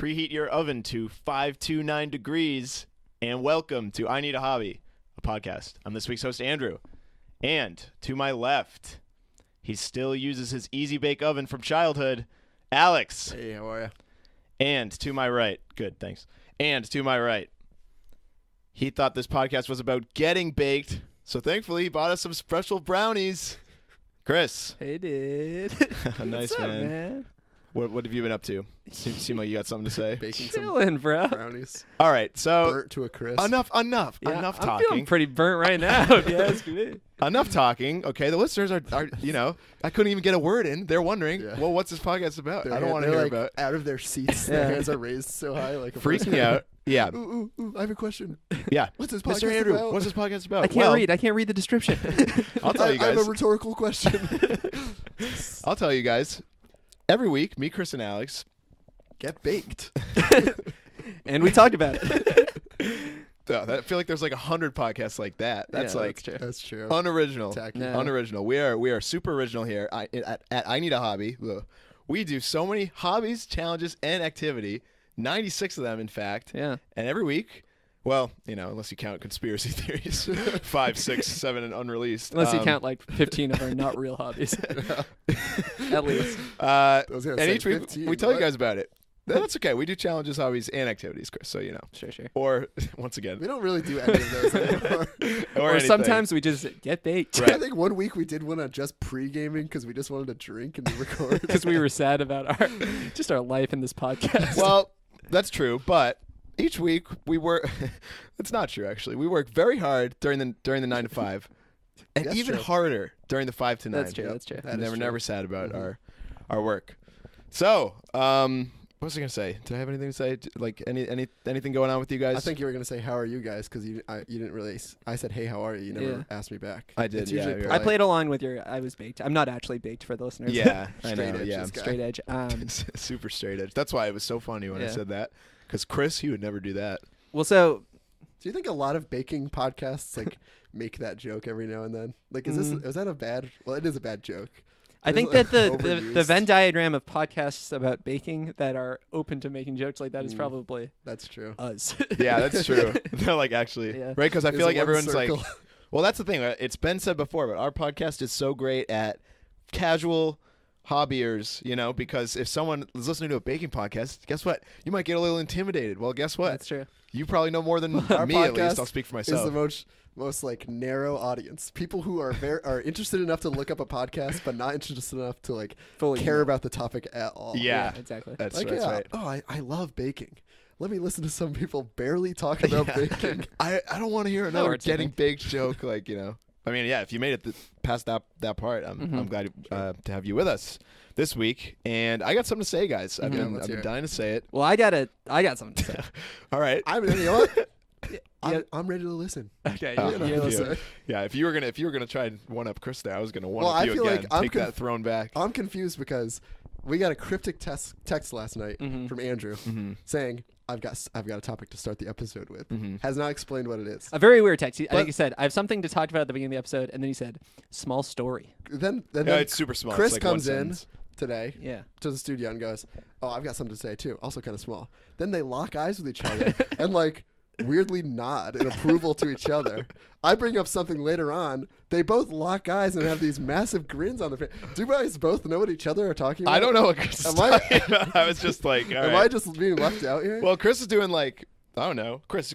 preheat your oven to 529 degrees, and welcome to I Need a Hobby, a podcast. I'm this week's host, Andrew. And to my left, he still uses his Easy Bake Oven from childhood, Alex. Hey, how are you? And to my right, good, thanks. And to my right, he thought this podcast was about getting baked, so thankfully he bought us some special brownies. Chris. Hey, dude. Nice, What's up, man. man? What have you been up to? Seem like you got something to say. Baking Chilling, some bro. brownies. All right, so Burnt to a crisp. enough Yeah, I'm talking. feeling pretty burnt right now, if you ask me. Enough talking. Okay, the listeners are I couldn't even get a word in. They're wondering, Yeah. well, what's this podcast about? I don't want to They're hear like about. out of their seats. Yeah. Their hands are raised so high, like a Freaks me out. Yeah, Ooh, I have a question. yeah. What's this podcast Mr. Andrew, about? what's this podcast about? I can't read. I can't read the description. I'll tell you I have guys. a rhetorical question. I'll tell you guys. Every week, me, Chris, and Alex. Get baked. And we talked about it. I feel like there's like 100 podcasts like that. That's Yeah, like that's true. That's true. unoriginal. Tacky. No. Unoriginal. We are super original here at I Need a Hobby. Ugh. We do so many hobbies, challenges, and activity. 96 of them, in fact. Yeah. And every week, well, unless you count conspiracy theories, 5, 6, 7, and unreleased. Unless you count like 15 of our not real hobbies. At least. was And gonna say each week 15, we tell you what? guys about it. That's okay. We do challenges, hobbies, and activities, Chris. So Sure. Or once again, We don't really do any of those anymore. Or anything. sometimes we just get baked. Right. I think one week we did one on just pre-gaming because we just wanted to drink and record. Because we were sad about our life in this podcast. Well, that's true, but each week we work. It's not true, actually. We work very hard during the 9 to 5, and That's even true. harder during the 5 to 9. That's true. Yep. That's true. That is We're true. never sad about Mhm. our work. So, what was I gonna say? Did I have anything to say? Like anything going on with you guys? I think you were gonna say how are you guys because you didn't really. I said hey how are you? You never Yeah. asked me back. I did, It's yeah, usually you're I right. played along with your I was baked. I'm not actually baked for the listeners. Yeah, I Straight know. edge, Yeah, this guy. Straight edge. super straight edge. That's why it was so funny when I Yeah. said that. Because Chris, he would never do that. Well, so Do you think a lot of baking podcasts like make that joke every now and then? Like, is that a bad? Well, it is a bad joke. I It think is, that like, the overused. Venn diagram of podcasts about baking that are open to making jokes like that is probably That's true. us. Yeah, that's true. They're like actually Yeah. right because I It's feel like one everyone's circle. like, well, that's the thing. It's been said before, but our podcast is so great at casual hobbyers, because if someone is listening to a baking podcast, guess what? You might get a little intimidated. Well, guess what? That's true. You probably know more than Our me, at podcast least. I'll speak for Is the myself. most like narrow audience. People who are interested enough to look up a podcast, but not interested enough to like Fully care about the topic at all. Yeah. exactly. That's Like, right. oh, I love baking. Let me listen to some people barely talk about baking. I don't want to hear another words, getting I think. baked joke. I mean, yeah, if you made it past that part, I'm glad to have you with us this week. And I got something to say, guys. I've been Let's hear it. dying to say it. Well, I got something to say. All right. You know what? Yeah. I'm ready to listen. Okay. Oh, you're yeah. listening. Yeah, if you were gonna try and one up Chris there, I was gonna one Well, up I you feel again. like I'm Take that throne back. I'm confused because we got a cryptic text last night from Andrew saying I've got a topic to start the episode with. Has not explained what it is. A very weird text. I But- think he said, I have something to talk about at the beginning of the episode, and then he said, small story. Then Yeah, then it's super small. Chris It's like one comes in sentence. today Yeah. to the studio and goes, "Oh, I've got something to say too." Also kind of small. Then they lock eyes with each other and like weirdly nod in approval to each other. I bring up something later on. They both lock eyes and have these massive grins on their face. Do you guys both know what each other are talking about? I don't know what Chris is Am I- talking about. I was just like, all Am right. I just being left out here? Well, Chris is doing like, I don't know. Chris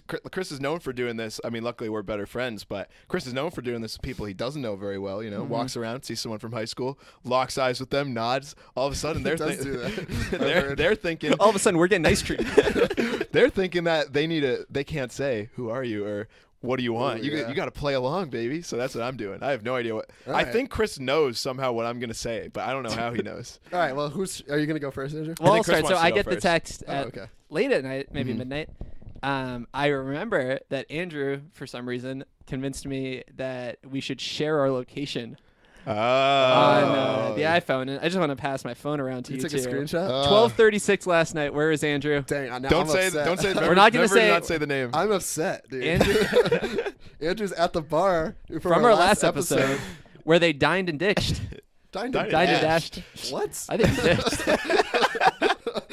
is known for doing this. I mean, luckily we're better friends, but Chris is known for doing this with people he doesn't know very well. Walks around, sees someone from high school, locks eyes with them, nods. All of a sudden, they're does do that. they're thinking. All of a sudden, we're getting ice cream. They're thinking that they can't say who are you or what do you want. Ooh, You yeah. got to play along, baby. So that's what I'm doing. I have no idea what. All I right. think Chris knows somehow what I'm gonna say, but I don't know how he knows. All right. Well, are you gonna go first, Andrew? Well, I'll think Chris start. So wants to I go get the first. text Oh, at okay. late at night, maybe midnight. I remember that Andrew, for some reason, convinced me that we should share our location Oh. on the iPhone, and I just want to pass my phone around to You you took a too. screenshot. 12:36 last night. Where is Andrew? Dang. Now Don't I'm say. upset. Don't say. We're not gonna remember say- to not say the name. I'm upset, dude. Andrew Andrew's at the bar from our last episode, where they dined and ditched. Dined Dined and Dined and dashed. dashed. What? I think ditched.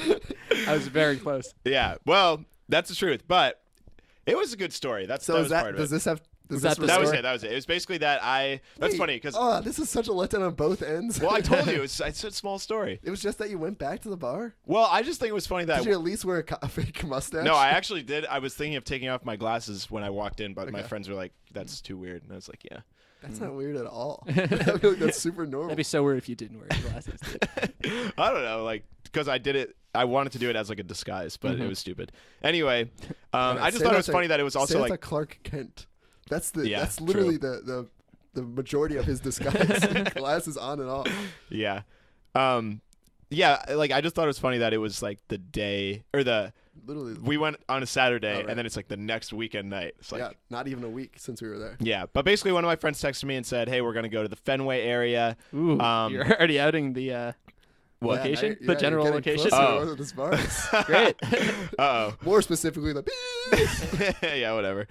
I was very close. Yeah. Well, that's the truth. But it was a good story. That So was part of does it. this have? Does that this the That was restore- it. That was it. It was basically that That's Wait, funny because. Oh, this is such a letdown on both ends. Well, I told you it's a small story. It was just that you went back to the bar. Well, I just think it was funny that. Did you at least wear a fake mustache? No, I actually did. I was thinking of taking off my glasses when I walked in, but my Okay. friends were like, "That's too weird," and I was like, "Yeah." That's not weird at all. I feel like that's super normal. That'd be so weird if you didn't wear your glasses. I don't know, like because I did it. I wanted to do it as like a disguise, but it was stupid. Anyway, I just thought it was funny that it was also Santa like Clark Kent. That's Yeah, that's literally the majority of his disguise. Glasses on and off. yeah, yeah. Like I just thought it was funny that it was like the day or Literally. we went on a Saturday Oh, right. and then it's like the next weekend night. It's like Yeah, not even a week since we were there. yeah, but basically one of my friends texted me and said, "Hey, we're gonna go to the Fenway area." Ooh, you're already outing the What? location, Yeah, the you're general getting location. closer to Oh. one of the bars. Great. Uh More specifically, the beep. oh. Yeah, whatever.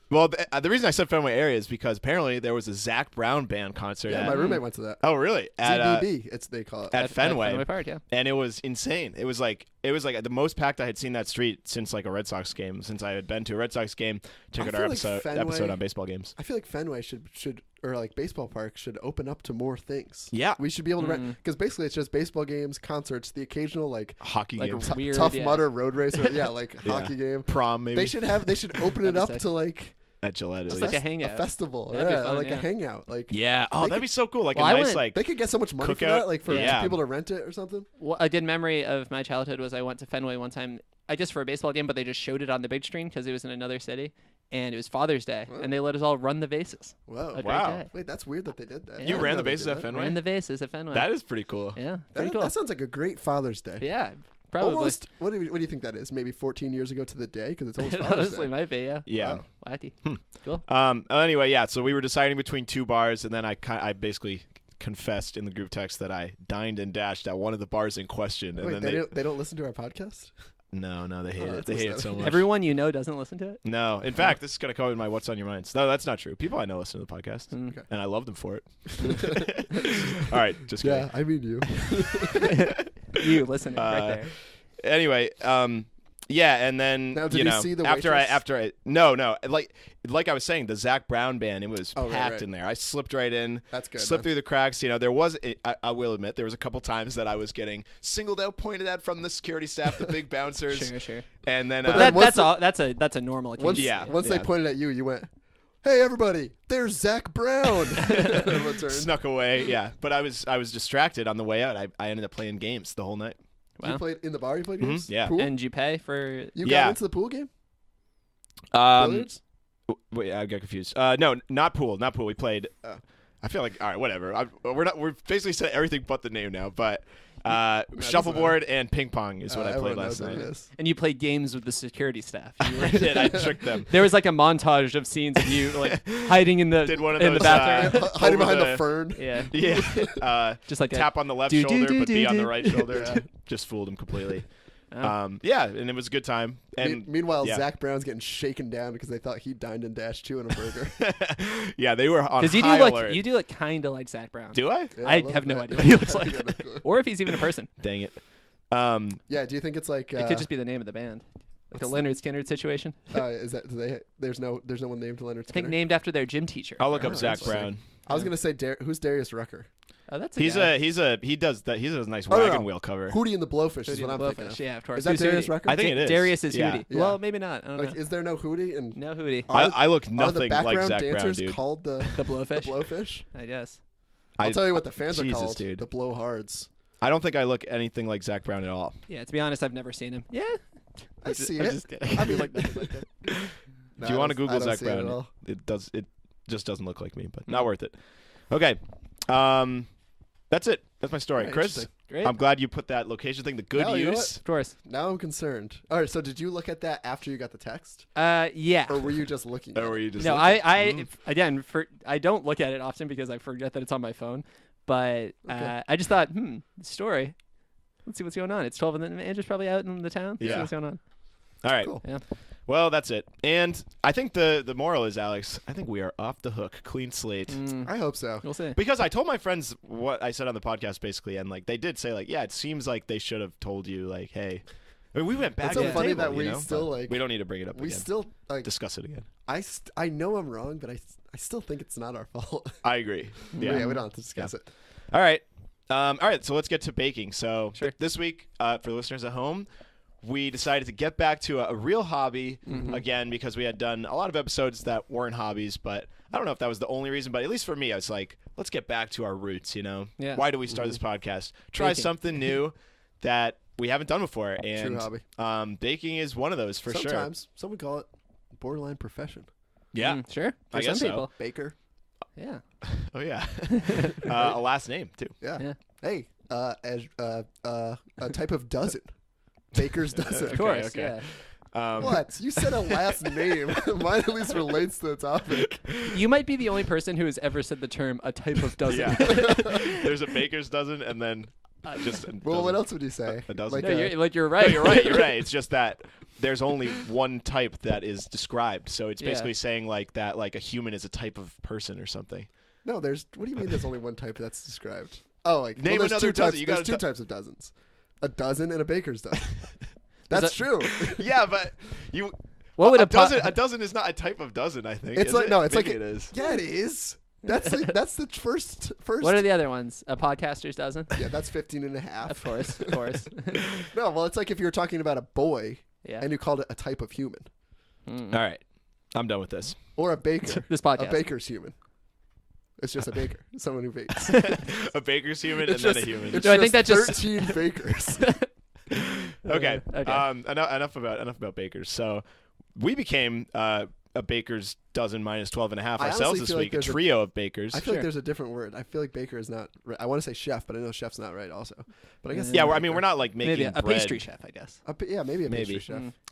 Well, the reason I said Fenway area is because apparently there was a Zach Brown band concert. Yeah, at, my roommate went to that. oh, really? At ZBB, it's they call it. at Fenway. Park, yeah. And it was insane. It was like the most packed I had seen that street since like a Red Sox game. Since I had been to a Red Sox game, check I out our feel like episode Fenway- on baseball games. I feel like Fenway should or like baseball park should open up to more things. Yeah, We should be able to rent because basically it's just baseball games, concerts, the occasional like hockey Like games, weird, Tough yeah. Mudder road race, or, yeah, like Yeah. hockey game. prom maybe. They should open it That'd be up sick. to like at Gillette. At Just least. like a hangout. festival, That'd be yeah, fun, like yeah. a hangout. Like Yeah. Oh, They that'd be so cool. Like Well, a I nice went- like. they could get so much money for Cookout? that, like for Yeah. people to rent it or something. Well, a good memory of my childhood was I went to Fenway one time, just for a baseball game, but they just showed it on the big screen because it was in another city, and it was Father's Day, Wow. and they let us all run the bases. Whoa. A great Wow. day. Wait, that's weird that they did that. You I didn't ran know the they bases did at that. Fenway? Ran the bases at Fenway. That is pretty cool. Yeah, pretty cool. That sounds like a great Father's Day. Yeah, probably. Almost. What do you think that is? Maybe 14 years ago to the day, because it's almost It Father's honestly Day. might be, yeah. Yeah. Wow. Wacky. Cool. Anyway, yeah. So we were deciding between two bars, and then I basically confessed in the group text that I dined and dashed at one of the bars in question, and Wait, then they don't listen to our podcast? no, they hate Oh, it. that's They hate it what's so up. much. Everyone you know doesn't listen to it. No, in fact, this is gonna come in my "What's on Your Minds." No, that's not true. People I know listen to the podcast, Mm. Okay. and I love them for it. All right, just kidding. Yeah, I mean you. You listening right there. Anyway, yeah, and then Now, did you you know see the after waitress? I no, like I was saying, the Zach Brown band, it was Oh, packed right. in there. I slipped right in. That's good. Slipped man. through the cracks. You know, there was. I will admit, there was a couple times that I was getting singled out, pointed at from the security staff, the big bouncers, Sure. and then But uh, then once That's a normal occasion. Once, Yeah, once they yeah. pointed at you, you went, "Hey, everybody! There's Zach Brown." Everyone turned. snuck away. Yeah, but I was distracted on the way out. I ended up playing games the whole night. You Wow. played in the bar. You played games. yeah. Pool? And did you pay for? You Yeah. got into the pool game. Billiards? Wait, I got confused. No, not pool. Not pool. We played. I feel like all right, whatever. We're basically said everything but the name now. But shuffleboard and ping pong is what I played everyone last knows what night. it is. And you played games with the security staff. You I did. I tricked them. There was like a montage of scenes of you like hiding in the Did one of in the those, bathroom. Hiding over behind the- the fern. Yeah, Yeah. just like Tap on the left Do, do, shoulder, do, but do, be on the do. right shoulder. Yeah. Just fooled him completely. Oh. Yeah, and it was a good time. And Meanwhile, yeah. Zach Brown's getting shaken down because they thought he dined and dashed too in a burger. yeah, they were on Because you do high look, alert. you do look kind of like Zach Brown. Do I? Yeah, I a little have no bit. idea what he looks like, Yeah, no clue. or if he's even a person. Dang it. Yeah, do you think it's like? It could just be the name of the band, like the Leonard Skinner situation. Is that? There's no one named Leonard I think Skinner. named after their gym teacher. I'll look Oh, up Zach that's sick. Brown. I was gonna say, who's Darius Rucker? Oh, that's He does that. He does a nice wagon wheel cover. Hootie and the Blowfish is Hootie what and I'm the thinking Blowfish. of. Yeah, of course. Is that Who's Darius Hootie? Rucker? I think it is. Darius is Yeah. Hootie. Yeah. Well, maybe not. I don't Like, know. is there no Hootie and No Hootie. I look are the nothing like background Zach Brown, dancers dude. called the The Blowfish. Blowfish? I guess. I'll tell you what the fans Jesus, are called. dude. The Blowhards. I don't think I look anything like Zach Brown at all. Yeah, to be honest, I've never seen him. Yeah. I see I'm it. just kidding. I mean, like that. If you want to Google Zach see it at Brown, all. it just doesn't look like me, but Mm-hmm. not worth it. Okay. That's it. That's my story. Right, Chris, interesting. Great. I'm glad you put that location thing to good No, you know use. Of course. Now I'm concerned. All right, so did you look at that after you got the text, Yeah. or were you just looking? Or at were it? you just No, looking? again, I don't look at it often because I forget that it's on my phone. But Okay. I just thought, story. Let's see what's going on. It's 12, and then Andrew's probably out in the town. Let's see Yeah. what's going on. All right. Cool. Yeah. Well, that's it. And I think the moral is, Alex, I think we are off the hook. Clean slate. I hope so. We'll see. Because I told my friends what I said on the podcast, basically, and like they did say, like, yeah, it seems like they should have told you, like, hey. I mean, we went back It's to so the funny table, that we you know? still, But like- we don't need to bring it up We again. still like. Discuss it again. I know I'm wrong, but I still think it's not our fault. I agree. Yeah, Yeah. we don't have to discuss it. All right. All right. So let's get to baking. So Sure. this week, for the listeners at home, we decided to get back to a real hobby again because we had done a lot of episodes that weren't hobbies. But I don't know if that was the only reason. But at least for me, I was like, let's get back to our roots. You know, Yeah. Why do we start this podcast? Try Baking. something new that we haven't done before. And True hobby. Baking is one of those for sure. Sometimes some would call it borderline profession. Yeah. Sure. For I guess some so. people. Baker. Yeah. Oh yeah. A last name too. Yeah. Yeah. Hey, a type of dozen. Baker's dozen. Of course. okay. Yeah. What? You said a last name. Mine at least relates to the topic. You might be the only person who has ever said the term "a type of dozen." Yeah. There's a baker's dozen, and then just a Well, dozen. what else would you say? A dozen. No, you're right. No, you're right. You're right. It's just that there's only one type that is described. So it's Yeah. basically saying like that, like a human is a type of person or something. No, there's. What do you mean? There's only one type that's described? Oh, like Name there's another two types. dozen. You There's gotta two types of dozens. A dozen and a baker's dozen. That's that- true. Yeah, but you. What would a a dozen? A dozen is not a type of dozen. I think. It's is like it? no, it's Maybe like it is. Yeah, it is. That's the first. What are the other ones? A podcaster's dozen? Yeah, that's 15 and a half. Of course. Of course. No, well, it's like if you were talking about a boy Yeah. and you called it a type of human, Mm. All right, I'm done with this. or a baker. This A podcast. baker's human. It's just a baker, someone who bakes. A baker's human It's and then just- a human. It's No, I think that just- 13 bakers. Okay. Okay. Enough about bakers. So we became a baker's dozen minus 12 and a half I ourselves honestly this feel like week. A there's a- trio of bakers. I feel like Sure. there's a different word. I feel like baker is not right. I want to say chef, but I know chef's not right also. But I guess yeah, it's I mean, we're not like making Maybe a bread. pastry chef, I guess. yeah, maybe a Maybe. pastry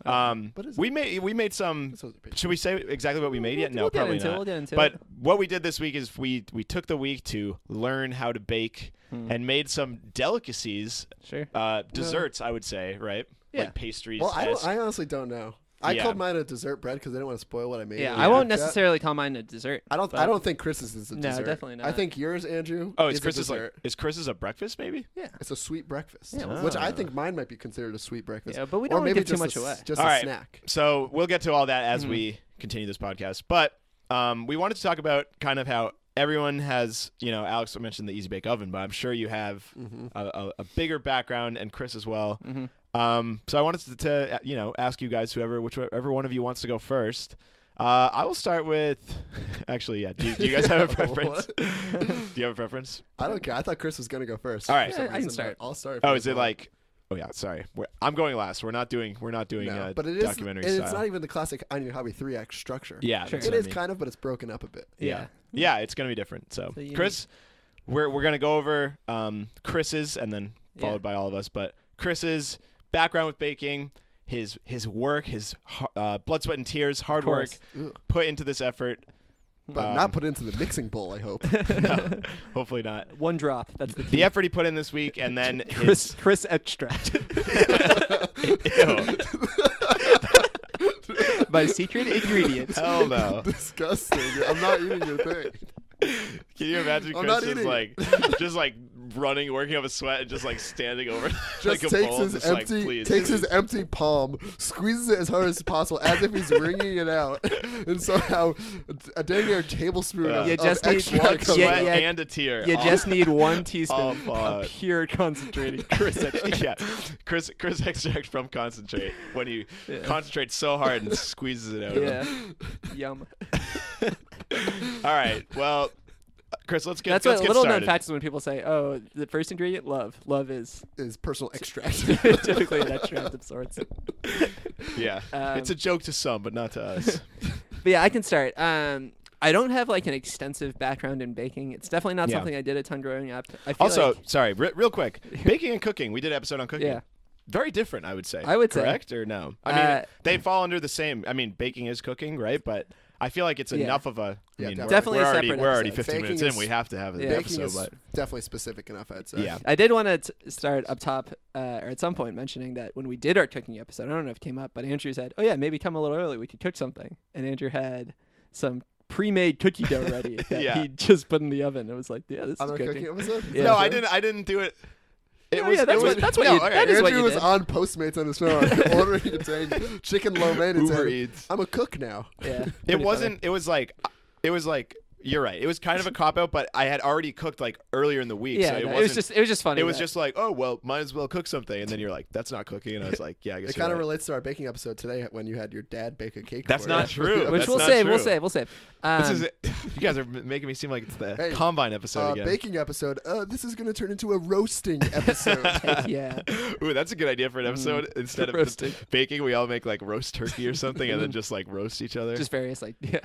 chef. But is We made some. That's what the pastry- Should we say exactly what we made yet? No, We'll get probably into it, not. we'll get into But it. what we did this week is we took the week to learn how to bake and made some delicacies, Sure. desserts, I would say, right? Yeah. Like pastries. Well, I honestly don't know. I Yeah. called mine a dessert bread because I didn't want to spoil what I made. Yeah, in I the won't group chat. necessarily call mine a dessert. I but- don't think Chris's is a No, dessert. definitely I not. think yours, Andrew. Oh, is is a Chris's dessert. Chris's a breakfast maybe? Yeah. It's a sweet breakfast, Yeah, which I Ah. think mine might be considered a sweet breakfast. Yeah, but we Or don't want to maybe give too just much a, away. Just All a right. snack. So we'll get to all that as we continue this podcast. But we wanted to talk about kind of how everyone has, Alex mentioned the Easy Bake Oven, but I'm sure you have a bigger background, and Chris as well. So I wanted to ask you guys, whichever one of you wants to go first. I will start with. Actually, yeah. Do you guys have a preference? Do you have a preference? I don't care. I thought Chris was gonna go first. All right. for some Yeah, I can reason, start. but I'll start. Oh, if is you it want. like? Oh yeah, sorry. I'm going last. We're not doing. No, but it is. documentary And style. it's not even the classic I Need a Hobby 3-act structure. Yeah, Sure. that's It what I is mean. kind of, but it's broken up a bit. Yeah. Yeah, it's gonna be different. So, So you Chris, we're gonna go over Chris's and then followed Yeah. by all of us. But Chris's background with baking, his work, his blood, sweat, and tears, hard work course. Ugh. put into this effort. But not put into the mixing bowl, I hope. No, hopefully not. One drop. That's the key. The effort he put in this week, and then his. Chris extract. Ew. My secret ingredient. Hell no. Disgusting. I'm not eating your thing. Can you imagine I'm Chris not just just like running, working up a sweat, and just like standing over Just like a takes bowl, his just like, empty please. takes his empty palm, squeezes it as hard as possible, as if he's wringing it out, and somehow a dang near tablespoon of, You of just need- extra Blood, comes Yeah, sweat, yeah. and a tear. You all- just need 1 all teaspoon fall of pure concentrated Chris extract. yeah, Chris extract from concentrate when he concentrates so hard and squeezes it out. Yeah. Yum. All right. Well, Chris, let's get That's what get little known started. fact is when people say, "Oh, the first ingredient, love. Love is personal extract. typically an extract of sorts." Yeah, it's a joke to some, but not to us. But yeah, I can start. I don't have like an extensive background in baking. It's definitely not Yeah. something I did a ton growing up. I feel Also, like, sorry, real quick, baking and cooking. We did an episode on cooking. Yeah. Very different, I would say. I would say. Correct or no? I mean, Uh, they fall under the same. I mean, baking is cooking, right? But I feel like it's Yeah. enough of a. Yeah, I mean, definitely a we're already separate we're already episode. 15 minutes Baking in. We have to have an Yeah. Baking episode, is but definitely specific enough, I'd say. yeah. I did want to start up top, or at some point mentioning that when we did our cooking episode, I don't know if it came up, but Andrew said, "Oh yeah, maybe come a little early. We could cook something." And Andrew had some pre-made cookie dough ready that Yeah. he just put in the oven. It was like, yeah, this On is our cooking. cooking episode? Yeah. No, I didn't do it. It No, was. yeah, that's it was, what- that's what no, you- okay. that is what Andrew you was did. on Postmates on his phone, ordering and saying chicken lo mein and Uber saying, Eats. I'm a cook now. Yeah, It pretty wasn't. It was like. You're right. It was kind of a cop out, but I had already cooked like earlier in the week. Yeah, so no, it was just funny. It was that- just like, oh well, might as well cook something, and then you're like, that's not cooking, and I was like, yeah, I guess It you're kind of right. relates to our baking episode today when you had your dad bake a cake. That's for not you. true. which That's we'll not save. true. We'll save. This is it. You guys are making me seem like it's the Hey, combine episode again. Baking episode. This is going to turn into a roasting episode. Heck yeah. Ooh, that's a good idea for an episode. Instead of Roasting. baking, we all make like roast turkey or something, and then just like roast each other. Just various like a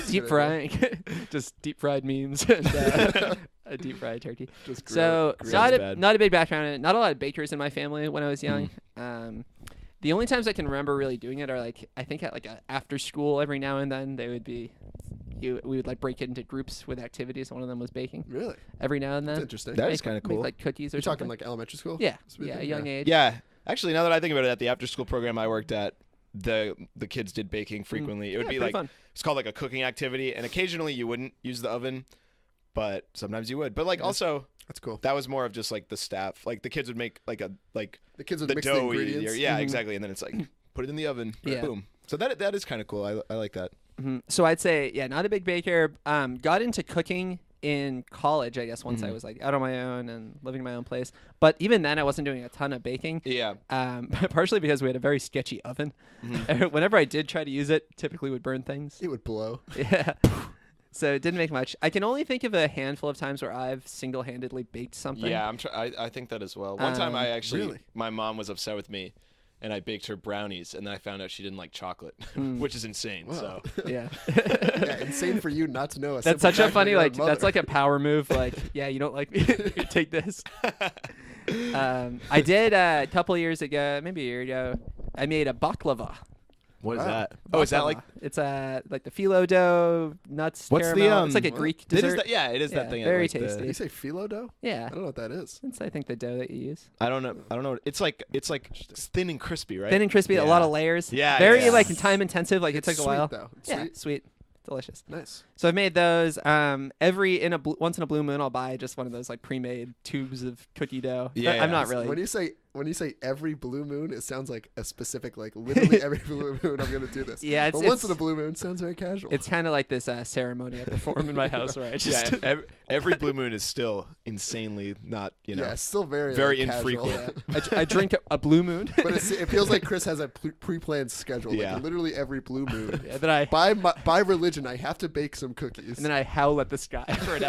deep good frying, just deep fried memes and a deep fried turkey. Just So grill. not Sounds a bad. not a big background in it. Not a lot of bakers in my family when I was young. The only times I can remember really doing it are like I think at like a after school every now and then they would be. We would like break it into groups with activities. One of them was baking. Really? Every now and That's then. interesting. That Make- is kinda make, cool. like cookies or You're something. talking like elementary school? yeah, That's what you yeah, a think, young age. Yeah, actually, now that I think about it, at the after-school program I worked at, the kids did baking frequently. It would Yeah, be pretty like fun. it's called like a cooking activity, and occasionally you wouldn't use the oven, but sometimes you would. But like also That's cool. that was more of just like the staff. Like the kids would make like The kids would the mix the dough. ingredients. Yeah, exactly, and then it's like put it in the oven. Yeah. Boom. So that is kind of cool. I like that. So I'd say, yeah, not a big baker. Got into cooking in college, I guess, once I was like out on my own and living in my own place. But even then, I wasn't doing a ton of baking. Yeah. Partially because we had a very sketchy oven. Whenever I did try to use it, typically would burn things. It would blow. Yeah. So it didn't make much. I can only think of a handful of times where I've single-handedly baked something. Yeah, I think that as well. One time I actually Really? my mom was upset with me, and I baked her brownies, and then I found out she didn't like chocolate, which is insane. Wow. So Yeah. Yeah, insane for you not to know. That's simple such a fact funny, about your like, that's mother. like a power move. Like, yeah, you don't like me. Here, take this. I did a couple years ago, maybe a year ago, I made a baklava. what is Wow. that? Oh, is that like It's like the phyllo dough, nuts, what's caramel. the It's like a what? Greek It dessert. is that? Yeah, it is Yeah, that thing. very like the- tasty. Did you say phyllo dough? Yeah. I don't know what that is. It's, I think, the dough that you use. I don't know. It's like thin and crispy, right? Thin and crispy, a lot of layers. Yeah, Very yeah. like time intensive. Like it It's took a while. sweet, though. It's Yeah, sweet. sweet, delicious. Nice. So I've made those. Once in a blue moon, I'll buy just one of those like pre-made tubes of cookie dough. Yeah, I'm not yeah. really. When you say every blue moon, it sounds like a specific, like literally every blue moon I'm gonna do this. Yeah, but it's- once in a blue moon sounds very casual. It's kind of like this ceremony I perform in my house where I just Yeah, every blue moon is still insanely not yeah, it's still very very like, casual. infrequent. I drink a blue moon. But it feels like Chris has a pre-planned schedule. Yeah. Like literally every blue moon. And then I By religion, I have to bake some cookies. and then I howl at the sky for an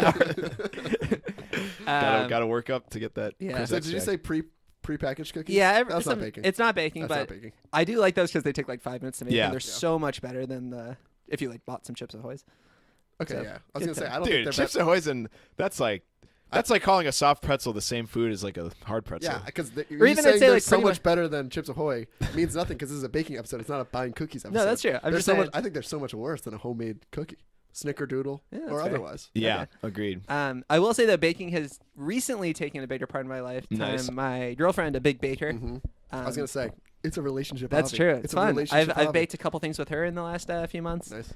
hour. Gotta work up to get that. yeah. Chris So X did you check. say prepackaged cookies? Yeah, that's not baking. It's not baking, That's but not baking. I do like those because they take like 5 minutes to make. Yeah. And they're Yeah. so much better than if you like bought some Chips Ahoy's. Okay, So, yeah. I was good gonna say time. I don't Dude, think they're Chips Ahoy's and that's like calling a soft pretzel the same food as like a hard pretzel. Yeah, because Or you even I'd saying say, they're like, so pretty much much- better than Chips Ahoy means nothing because this is a baking episode. It's not a buying cookies episode. No, that's true. I'm There's just so saying. much. I think they're so much worse than a homemade cookie, snickerdoodle, Yeah, that's or fair. otherwise. Yeah, Okay. agreed. I will say that baking has recently taken a bigger part of my lifetime. Nice. My girlfriend, a big baker. I was gonna say it's a relationship. That's hobby. true. It's It's a fun. relationship I've hobby. baked a couple things with her in the last few months. Nice.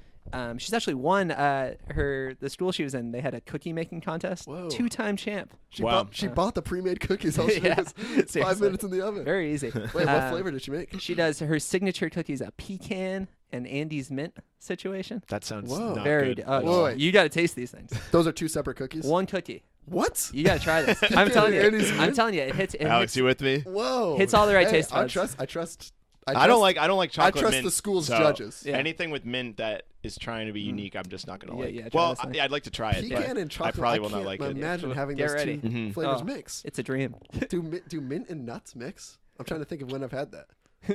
She's actually won the school she was in. They had a cookie making contest. Whoa. 2-time champ. Wow. She bought the pre-made cookies. All she Yeah, did was 5 seriously. minutes in the oven. Very easy. Wait, what flavor did she make? She does her signature cookies, a pecan and Andy's mint situation. That sounds Whoa. not Very. good. Oh, Wait. you got to taste these things. Those are two separate cookies. One cookie. What? You got to try this. I'm telling you. Andy's I'm mint? telling you. It hits. It Alex, hits you with me? Whoa. Hits all the right Hey, taste buds. I trust. I don't like chocolate trust mint, the school's so judges. Yeah. Anything with mint that is trying to be unique, I'm just not gonna Yeah, like. yeah, try well, this thing. I'd like to try it. Pecan but and chocolate. I probably will can't not like it. imagine having Get those ready. two Mhm. flavors Oh. mix. It's a dream. Do mint and nuts mix? I'm trying to think of when I've had that.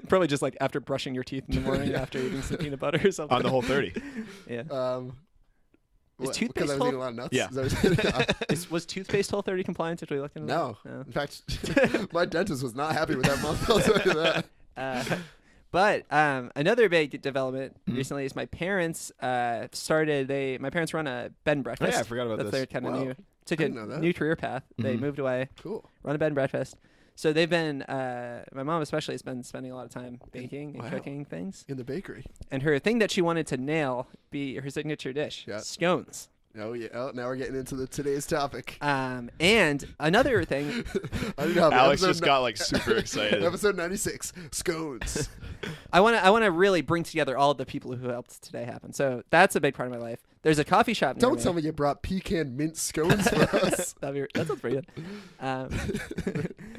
Probably just like after brushing your teeth in the morning after eating some peanut butter or something. On the whole 30. Yeah. What, toothpaste because I was whole- eating a lot of nuts? Yeah. Is that what- Was toothpaste Whole 30 compliant if we looked into no. that? In fact, my dentist was not happy with that month. I'll tell you that. But another big development recently is my parents started. My parents run a bed and breakfast. Oh, yeah, I forgot about That's this. their kind of Wow. new. Took I a didn't know that. new career path. They moved away, Cool. run a bed and breakfast. So they've been. My mom especially has been spending a lot of time baking and Wow. cooking things. In the bakery. And her thing that she wanted to nail be her signature dish, Yeah. scones. Oh yeah. Oh, now we're getting into today's topic. And another thing. I don't know. Alex episode just got like super excited. Episode 96. Scones. I want to really bring together all of the people who helped today happen. So that's a big part of my life. There's a coffee shop near Don't me. tell me you brought pecan mint scones for us. That sounds pretty good.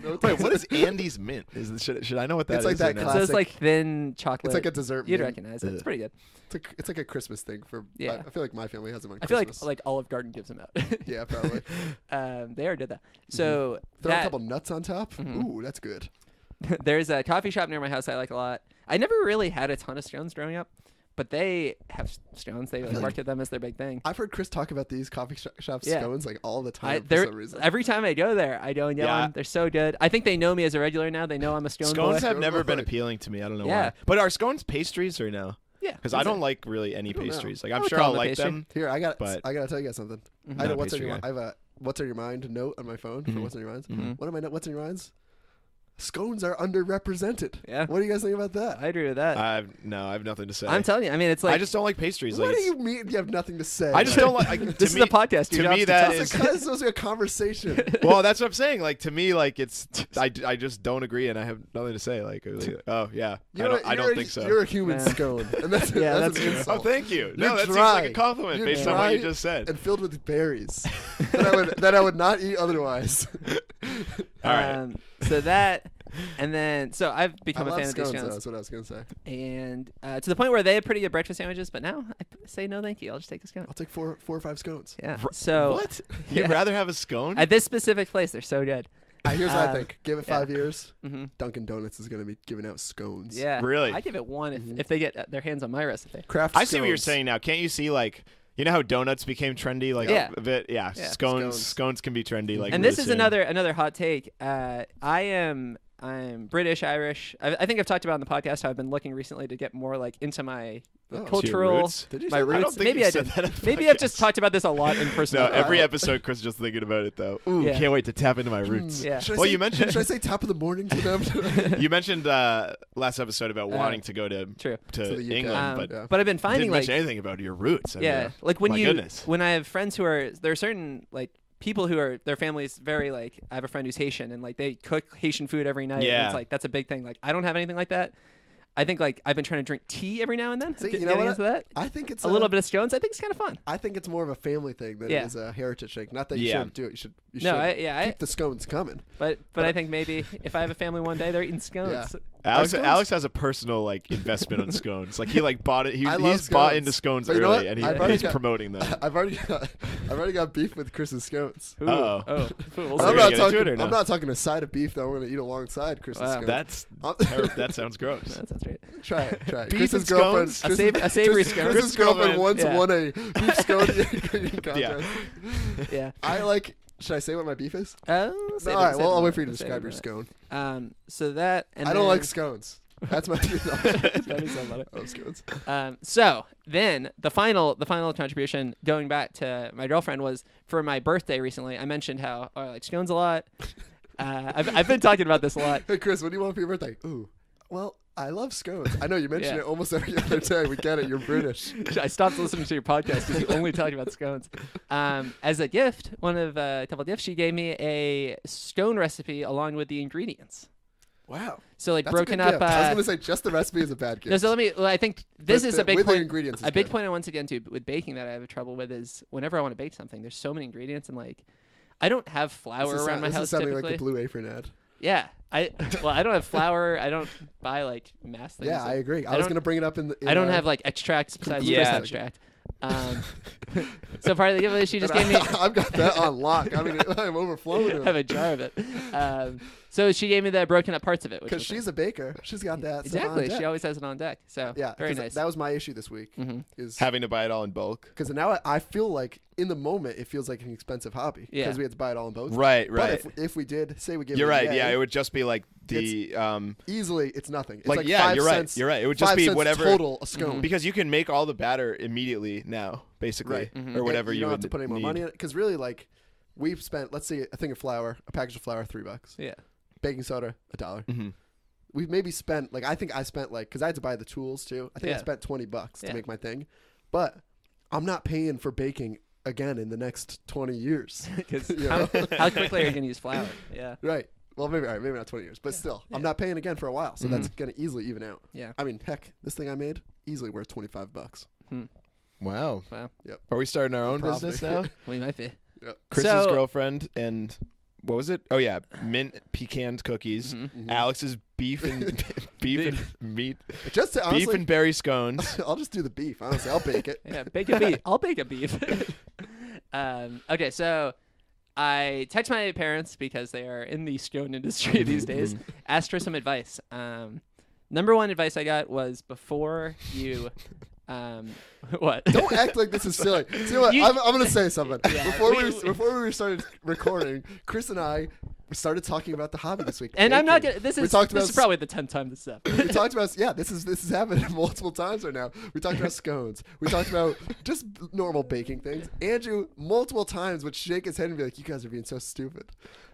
No, Wait, what is Andy's Mint? Should I know what that It's is? like that or no? class- So it's Classic. like thin chocolate. It's like a dessert. You'd mint. recognize it. It's pretty good. It's like a Christmas thing for. Yeah. I feel like my family has them on I feel Christmas. like Olive Garden gives them out. Yeah, probably. They already did that. So Throw a that, couple nuts on top. Mhm. Ooh, that's good. there's a coffee shop near my house I like a lot. I never really had a ton of scones growing up, but they have scones. They like market them as their big thing. I've heard Chris talk about these coffee shop Yeah. scones like all the time for They're- some reason. every time I go there, I go and get Yeah. one. They're so good. I think they know me as a regular now. They know I'm a scone Scones boy. have never been Boy. appealing to me. I don't know Yeah. why. But are scones pastries or no? Yeah, Because I don't like really any don't know. pastries. Like I I'm would sure call I'll them a like pastry. them. Here, I got But- to tell you guys something. Mhm. I know Not what's on pastry your guy. I have a what's on your mind note on my phone for Mhm. what's on your minds. Mhm. One of my what's on your minds? Scones are underrepresented. Yeah. What do you guys think about that? I agree with that. I have nothing to say. I'm telling you. I mean, it's like I just don't like pastries. What Like do it's- you mean you have nothing to say? I just don't like. this to is me, a podcast. to Dude. me that It's is. supposed to be a conversation. Well, that's what I'm saying. Like to me, like it's. I just don't agree, and I have nothing to say. Like, oh yeah, I don't think so. You're a human Nah. scone, and that's Yeah, that's that's an good. Oh, insult. thank you. No, You're that seems dry. like a compliment You're based on what you dry just said. and filled with berries that I would not eat otherwise. All right. So that, and then so I've become I a love fan of these scones. Though, scones, that's what I was gonna say. and to the point where they have pretty good breakfast sandwiches. But now I say no, thank you. I'll just take a scone. I'll take four or five scones. Yeah. R- So What? You'd Yeah. rather have a scone? at this specific place, they're so good. Here's what I Um, think. Give it yeah. 5 years. hmm Dunkin' Donuts is gonna be giving out scones. Yeah. Really? I give it one Mhm. if they get their hands on my recipe. Kraft. I see what you're scones. saying now. Can't you see like you know how donuts became trendy? Like Yeah. a bit. Yeah. Yeah. Scones can be trendy. Like And really this is soon. another hot take. I'm British, Irish. I think I've talked about on the podcast how I've been looking recently to get more like into my Oh. To your cultural, roots? Did you my say that? roots. I don't think Maybe you I said did. that on the Maybe I've just podcast. talked about this a lot in person. No, every episode, Chris just thinking about it though. Ooh, Yeah. can't wait to tap into my roots. Yeah. Should I Well, say, you mentioned- Should I say top of the morning to them? You mentioned last episode about wanting to go to True. To the UK. England, but Yeah. But I've been finding didn't like mention anything about your roots. I yeah, mean, like when my you goodness. when I have friends who are there are certain like people who are their families very like I have a friend who's Haitian and like they cook Haitian food every night. And Yeah. it's like that's a big thing. Like I don't have anything like that. I think like I've been trying to drink tea every now and then. See, Get- you know getting what? into that. I think it's A little bit of scones. I think it's kind of fun. I think it's more of a family thing than Yeah. it is a heritage thing. Not that you Yeah. shouldn't do it. You No, should keep the scones coming. but I think maybe if I have a family one day, they're eating scones. Yeah. Alex, scones? Alex has a personal like investment on scones. Like he like bought it. I love He's bought scones. into scones But you know early, what? and I've already he's got- promoting them. I've already got beef with Chris's scones. Ooh. Uh-oh. Oh, we'll So see. we're I'm gonna not get talking. into it or no? I'm not talking a side of beef that I'm going to eat alongside Chris's Wow. scones. That's that sounds gross. That's great. Try it. Beef Chris's and girlfriend. scones? A savory scone. Chris's girlfriend once Yeah. won a beef scone eating contest. Yeah. I like. Should I say what my beef is? Save All it, right. save Well, it I'll wait more. for you to Save describe it your more. scone. So that and I don't then- like scones. That's my beef. That is so funny. I love scones. So then the final contribution going back to my girlfriend was for my birthday recently. I mentioned how I like scones a lot. I've been talking about this a lot. Hey, Chris, what do you want for your birthday? Ooh. Well, I love scones. I know you mention Yeah. it almost every other day. We get it. You're British. I stopped listening to your podcast because you only talked about scones. As a gift, one of a couple of gifts, she gave me a scone recipe along with the ingredients. Wow. So like That's a broken good up. gift. I was going to say just the recipe is a bad gift. No, so let me. Well, I think this But is the- a big with the point. ingredients is A big good. point I want to get into with baking that I have trouble with is whenever I want to bake something, there's so many ingredients and like I don't have flour This is around my this house is sounding typically. like the Blue Apron ad. Yeah, I don't have flour. I don't buy like mass things. Yeah, I agree. I I was don't- going to bring it up in the. I don't have like extracts besides Yeah. Swiss extract. So part of the giveaway she just gave me. I've got that on lock. I mean, I'm overflowing. I have a jar of it. So she gave me the broken up parts of it. Because she's a baker. She's got that. stuff on exactly. deck. She always has it on deck. So Yeah, very 'cause nice. that was my issue this week. Is Having to buy it all in bulk. because now I feel like in the moment it feels like an expensive hobby Yeah. because we had to buy it all in boats. Right. But if we did, say we give You're it a right. yay, Yeah, it would just be like the easily it's nothing. It's like like yeah, 5 you're right. cents. You're right. It would just 5 be cents whatever total a scone. because you can make all the batter immediately now, basically, Right. or whatever you you don't would have to put any more need. money in it because really like we've spent, let's say, a thing of flour, a package of flour, $3. Yeah. Baking soda, $1. Mm-hmm. We've maybe spent I think I spent because I had to buy the tools too. I think I Yeah. spent $20 Yeah. to make my thing, but I'm not paying for baking again in the next 20 years. Because You know? how quickly are you going to use flour? Yeah. Right. Well, maybe not 20 years, but still, I'm not paying again for a while, so Mm-hmm. that's gonna easily even out. Yeah. I mean, heck, this thing I made easily worth $25. Wow. Wow. Yep. Are we starting our own Probably. business now? We might be. Chris's So- girlfriend and what was it? Oh yeah, mint pecanned cookies. Alex's beef and beef and meat, Just to, honestly, beef and berry scones. I'll just do the beef. Honestly, I'll bake it. Yeah, bake a beef. I'll bake a beef. Okay, so I text my parents because they are in the scone industry these days. Asked for some advice. Number one advice I got was before you. What? Don't act like this is silly. See what? You- I'm going to say something. Yeah, Before we started recording, Chris and I started talking about the hobby this week. And I'm not baking. gonna. This We is talked this about is probably the 10th time this stuff. We talked about this is happening multiple times right now. We talked about scones. We talked about just normal baking things. Andrew multiple times would shake his head and be like, "You guys are being so stupid."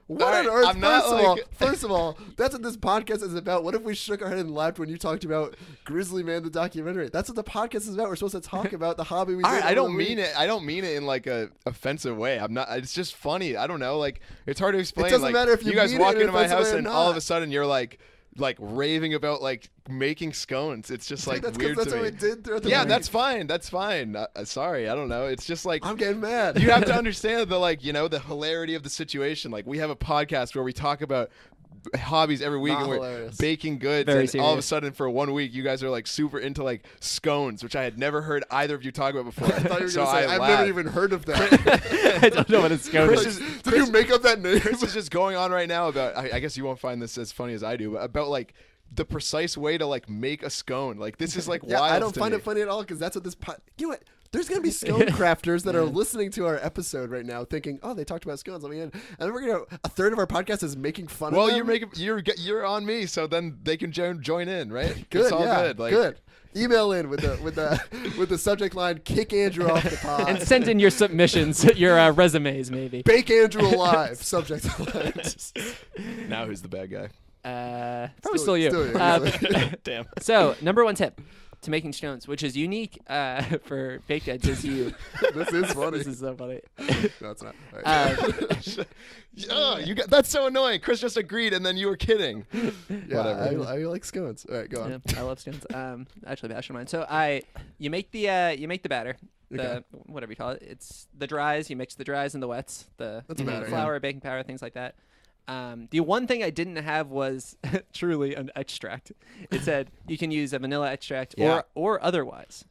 What All on right, earth? I'm not First of all, that's what this podcast is about. What if we shook our head and laughed when you talked about Grizzly Man, the documentary? That's what the podcast is about. We're supposed to talk about the hobby we All did. right, I over don't the mean week. it. I don't mean it in like a offensive way. I'm not. It's just funny. I don't know. Like it's hard to explain. doesn't like, matter if you guys mean it walk in an into my offensive house way or and all of not. a sudden you're like raving about like making scones. It's just like That's weird that's to what me. we did throughout the Yeah, week. that's fine. That's fine. Sorry, I don't know. It's just like I'm getting mad. you have to understand the hilarity of the situation. Like we have a podcast where we talk about hobbies every week Not and we're hilarious. baking goods Very and all of a serious. sudden for 1 week you guys are like super into like scones, which I had never heard either of you talk about before. I thought you were So going to say, I I've laughed. never even heard of that. I don't know what it's going. Chris Like, is- did you make up that name? This is just going on right now about I guess you won't find this as funny as I do, but about like the precise way to like make a scone. Like this is like Yeah, wild I don't to find me. it funny at all because that's what this. You know what? There's gonna be scone crafters that are listening to our episode right now, thinking, "Oh, they talked about scones. Let me in." And then we're gonna a third of our podcast is making fun Well, of them. you're on me, so then they can join in, right? Good, It's all yeah, good. Like, good. Email in with the subject line "Kick Andrew off the pod." And send in your submissions, your resumes, maybe. Bake Andrew alive. Subject line. Now who's the bad guy? Probably still you. Still you. Damn. So, number one tip to making scones, which is unique for baked goods, is you. This is funny. This is so funny. No, it's not. All right. Oh, that's so annoying. Chris just agreed, and then you were kidding. Yeah, Whatever. I like scones. All right, go on. Yeah, I love scones. Actually, mastermind. So you make the batter, Okay. whatever you call it. It's the dries. You mix the dries and the wets, the That's a batter, flour, baking powder, things like that. The one thing I didn't have was truly an extract. It said you can use a vanilla extract Yeah. or otherwise.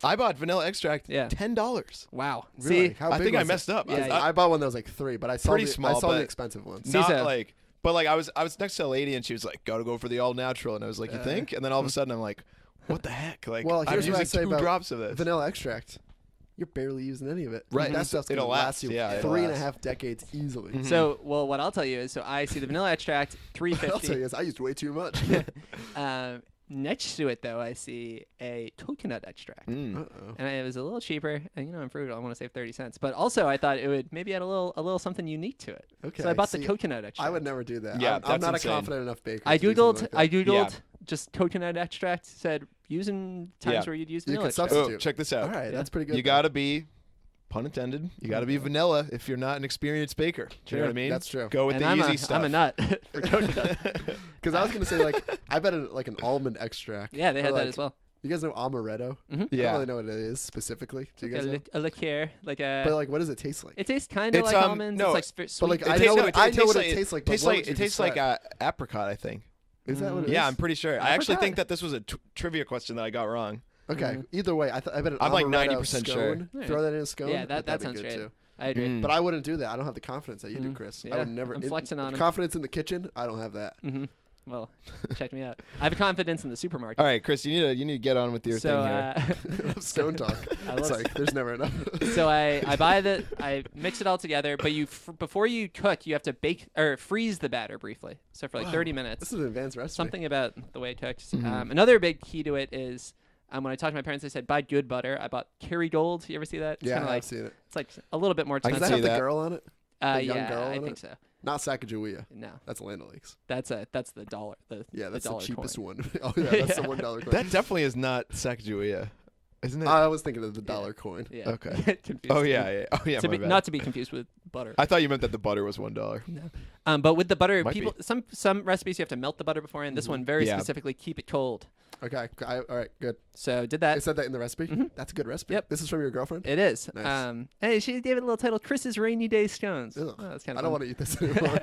I bought vanilla extract. Yeah. $10. Wow. Really? See, How I big think I was messed it? up. Yeah, I bought one that was like 3, but I saw Pretty the, small, I saw but the expensive ones. See, Not so- like, but like I was next to a lady and she was like, "Gotta go for the all natural," and I was like, "You think?" And then all of a sudden I'm like, "What the heck?" Like, Well, I'm here's what I using say 2 about drops of this. vanilla extract. You're barely using any of it. Right. That stuff's gonna It'll last last, you yeah, it'll 3.5 last. decades easily. so well, what I'll tell you is, so I see the vanilla extract What I'll tell you $3.50. is I used way too much. Next to it, though, I see a coconut extract. Uh-oh. And it was a little cheaper, and I'm frugal. I want to save 30 cents. But also, I thought it would maybe add a little something unique to it. Okay. So I bought the see, coconut extract. I would never do that. Yeah, I'm that's not insane. a confident enough baker. I to do something googled. like I that. googled just coconut extract. Said using times Yeah. where you'd use You vanilla can extract. substitute. Oh, check this out. All right, Yeah. that's pretty good. You gotta be, pun intended, you gotta be vanilla if you're not an experienced baker. Do you know what I mean? That's true. Go with And the I'm easy a, stuff. I'm a nut for coconut. Because I was gonna say like I bet like an almond extract. Yeah, they Or, had that like, as well. You guys know amaretto? I don't Yeah. really know what it is specifically. Do you Like guys know? a liqueur, like a. But like, what does it taste like? it tastes kind of It's, like um, almonds. no, it's like sweet. but, like, It I tastes know like- what- I know tastes what like- it tastes like, but Tastes what like would you it tastes like describe? apricot, I think. Is that what it is? Yeah, I'm pretty sure. I actually Apricot? think that this was a trivia question that I got wrong. Okay. Either way, I bet an I'm like amaretto 90% sure. scone. Yeah. Throw that in a scone. Yeah, that that'd be sounds good great. too. I agree. But I wouldn't do that. I don't have the confidence that you do, Chris. Yeah, I would never. I'm flexing on him. Confidence in the kitchen. I don't have that. Mm-hmm. Well, check me out. I have confidence in the supermarket. All right, Chris, you need to get on with your thing here. Scone talk. It's like there's never enough. So I mix it all together, but before you cook, you have to bake or freeze the batter briefly. So for like 30 minutes. This is an advanced recipe. Something about the way it cooks. Another big key to it is when I talked to my parents, they said buy good butter. I bought Kerrygold. You ever see that? It's Yeah, kinda I've seen it. It's like a little bit more Does expensive. that have that. the girl on it? The young Yeah, girl I on think it? so. Not Sacagawea. No, That's Land O'Lakes. that's the dollar. Yeah, that's the dollar cheapest coin. one. Oh yeah, that's the $1 coin. That definitely is not Sacagawea, isn't it? I was thinking of the dollar coin. Yeah. Okay. Confused. Oh yeah. Oh yeah. My bad. Not to be confused with butter. I thought you meant that the butter was $1. No. But with the butter, Might people some recipes you have to melt the butter beforehand. This one very Yeah. specifically keep it cold. Okay. All right. Good. So did I that. said that in the recipe. That's a good recipe. Yep. This is from your girlfriend. It is. Nice. Hey, she gave it a little title, Chris's Rainy Day Scones. Ugh. Oh, that's kind I of don't want to eat this anymore.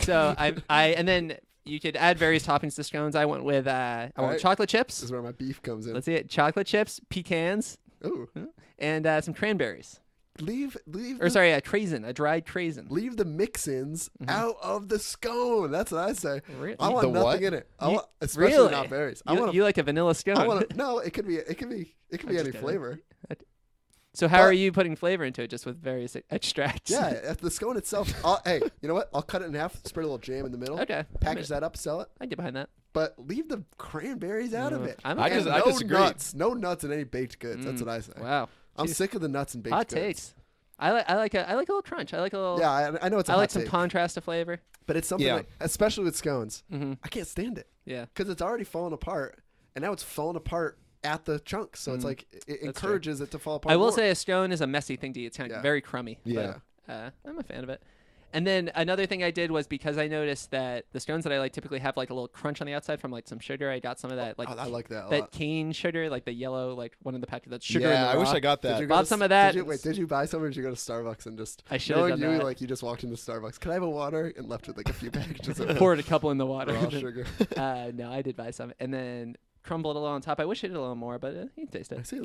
So and then you could add various toppings to scones. I went with right. chocolate This chips. is where my beef comes in. Let's see it. Chocolate chips, pecans, Ooh. and some cranberries. Leave Or sorry, a craisin, a dried craisin. leave the mix-ins out of the scone. That's what I say. Really? I want The nothing what? in it. You- Especially really? not berries. You like a vanilla scone. No, it could be any just flavor. So how But- are you putting flavor into it, just with various extracts? Yeah, the scone itself. Hey, you know what? I'll cut it in half, spread a little jam in the middle. Okay. Package that up, sell it. I get behind that. But leave the cranberries out of it. I'm I okay just- with I that. no disagree. nuts. No nuts in any baked goods. That's what I say. Wow. I'm Jeez. sick of the nuts and baked Hot goods. takes. I like a little crunch. I like a little. Yeah, I know it's a I hot like some take, contrast to flavor. but it's something, Yeah. like, especially with scones. Mm-hmm. I can't stand it Yeah. because it's already fallen apart, and now it's falling apart at the chunks. So it's like it That's encourages it to fall apart. I will more. say a scone is a messy thing to eat. It's kind of Yeah. very crummy. Yeah. But, I'm a fan of it. And then another thing I did was because I noticed that the scones that I like typically have like a little crunch on the outside from like some sugar. I got some of that I like that a that lot. cane sugar, like the yellow, like one of the packets that's sugar. in Yeah, the I wish raw. I got Did that. you go Bought to some s- of that. Did you buy some or did you go to Starbucks and just I should have knowing done you that. like you just walked into Starbucks? Can I have a water and left with like a few packages of Poured a couple in the water. raw sugar? No, I did buy some, and then crumbled a little on top. I wish it did a little more, but you can taste I it. see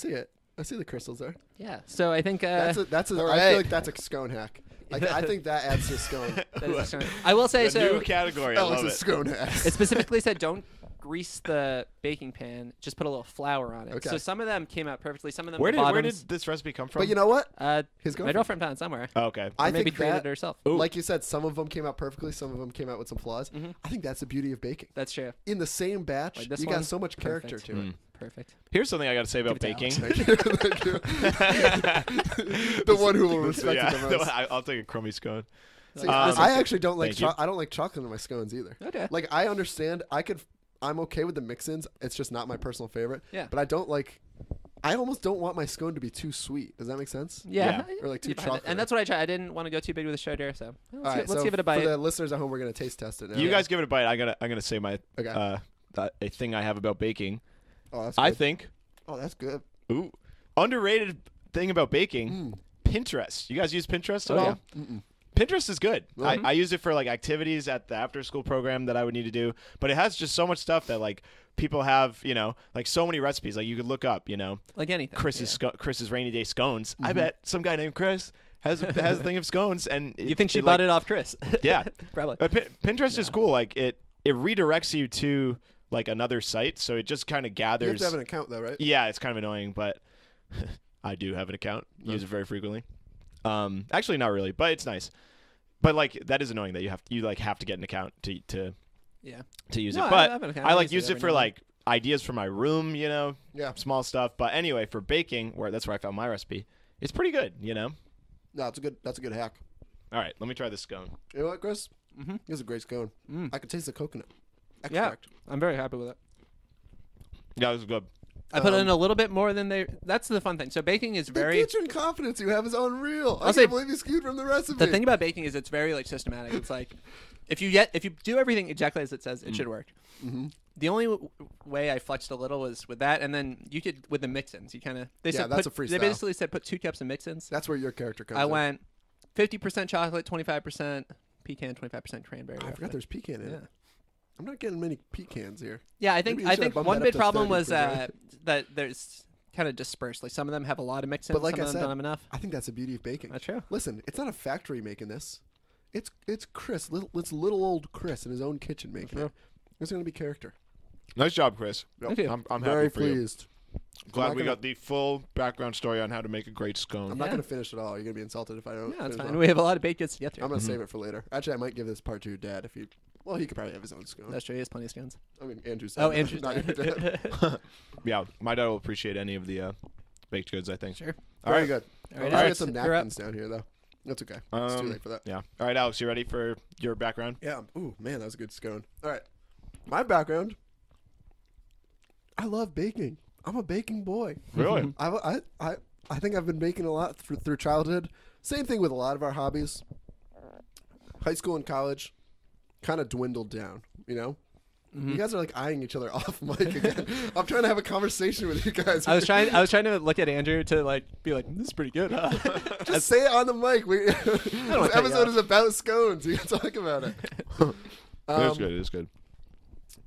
it. I see the crystals there. Yeah. So I think I All feel right. like that's a scone hack. Like I think that adds to scone. that is a scone. I will say The so. new category. I That was love a it. scone hack. It specifically said don't grease the baking pan. Just put a little flour on it. Okay. So some of them came out perfectly. Some of them Where the did bottoms. this recipe come from? But you know what? My His girlfriend. girlfriend found it somewhere. Oh, okay. I Or maybe think created that, it herself. Ooh. like you said, some of them came out perfectly. Some of them came out with some flaws. I think that's the beauty of baking. That's true. In the same batch, Like this you one? got so much character Perfect. to it. Perfect. Here's something I got to say about Give it to baking. Thank you. Thank you. The one who will respect Yeah, it the most. I'll take a crummy scone. See, Um, I actually don't like. thank you. I don't like chocolate in my scones either. Okay. Like I understand. I'm okay with the mix-ins. It's just not my personal favorite. Yeah. But I don't like. I almost don't want my scone to be too sweet. Does that make sense? Yeah. Or like too You find it. chocolate. And that's what I tried. I didn't want to go too big with the sugar, so All right, let's so give it a bite. For the listeners at home, we're gonna taste test it now. You guys give it a bite. I'm gonna say my Okay. a thing I have about baking. Oh, that's I good. think Oh, that's good. underrated thing about baking. Pinterest. You guys use Pinterest at Oh, all? Pinterest is good. Mhm. I use it for like activities at the after school program that I would need to do, but it has just so much stuff that like people have, like so many recipes like you could look up, Like anything. Chris's rainy day scones. I bet some guy named Chris has a thing of scones and You think she bought it off Chris? Yeah. Probably. Pinterest is cool. Like it redirects you to like another site, so it just kind of You have gathers. to have an account though, right? Yeah, it's kind of annoying, but I do have an account. Use it very frequently. Actually, not really, but it's nice. But like that is annoying that you have to get an account to Yeah. use No, it. I But have an account. I I like use use it it every for now and like ideas for my room, Yeah. small stuff. But anyway, for baking, that's where I found my recipe. It's pretty good, No, that's a good hack. All right, let me try this scone. You know what, Chris? Mhm. This is a great scone. I can taste the coconut Yeah. extract. I'm very happy with it. Yeah, this is good. I put in a little bit more than they. That's the fun thing. So baking is The very. kitchen confidence you have is unreal. I I'll say- can't believe you skewed from the recipe. The thing about baking is it's very like systematic. It's like if you do everything exactly as it says, it should work. Mm-hmm. The only way I flexed a little was with that, and then you could with the mix-ins. You kind of they said that's put, a freestyle. They basically said put 2 cups of mix-ins. That's where your character comes I in. went 50% chocolate, 25% pecan, 25% cranberry. I roughly. forgot there's pecan in Yeah. it. I'm not getting many pecans here. Yeah, I Maybe think you I should think bump one that up big to problem 30 was for Jerry. that there's kind of dispersed. Like some of them have a lot of mix-ins, But like some I of them said, don't have enough. I think that's the beauty of baking. That's true. Listen, it's not a factory making this. It's Chris. It's little old Chris in his own kitchen making it. There's going to be character. Nice job, Chris. Thank you. I'm Very happy for you. pleased. Glad not we gonna- got the full background story on how to make a great scone. I'm not Yeah. going to finish it all. You're going to be insulted if I don't. Yeah, that's finish it fine. all. We have a lot of baked goods to get through. I'm going to save it for later. Actually, I might give this part to your dad if he. Well, he could probably have his own scone. That's true. He has plenty of scones. I mean, Andrew's. Oh, dad, Andrew's not your dad. Yeah, my dad will appreciate any of the baked goods, I think. Sure. All Very right. good. All right, I Alex, got some you're up. napkins down here though. That's okay. It's too late for that. Yeah. All right, Alex, you ready for your background? Yeah. Ooh, man, that was a good scone. All right. My background. I love baking. I'm a baking boy. Really? I think I've been baking a lot through childhood. Same thing with a lot of our hobbies. High school and college kind of dwindled down, you know? You guys are like eyeing each other off mic again. I'm trying to have a conversation with you guys. I was trying to look at Andrew to like be like, this is pretty good, huh? Just say it on the mic. This cut you episode off. is about scones. You can talk about it. It is good. It is good.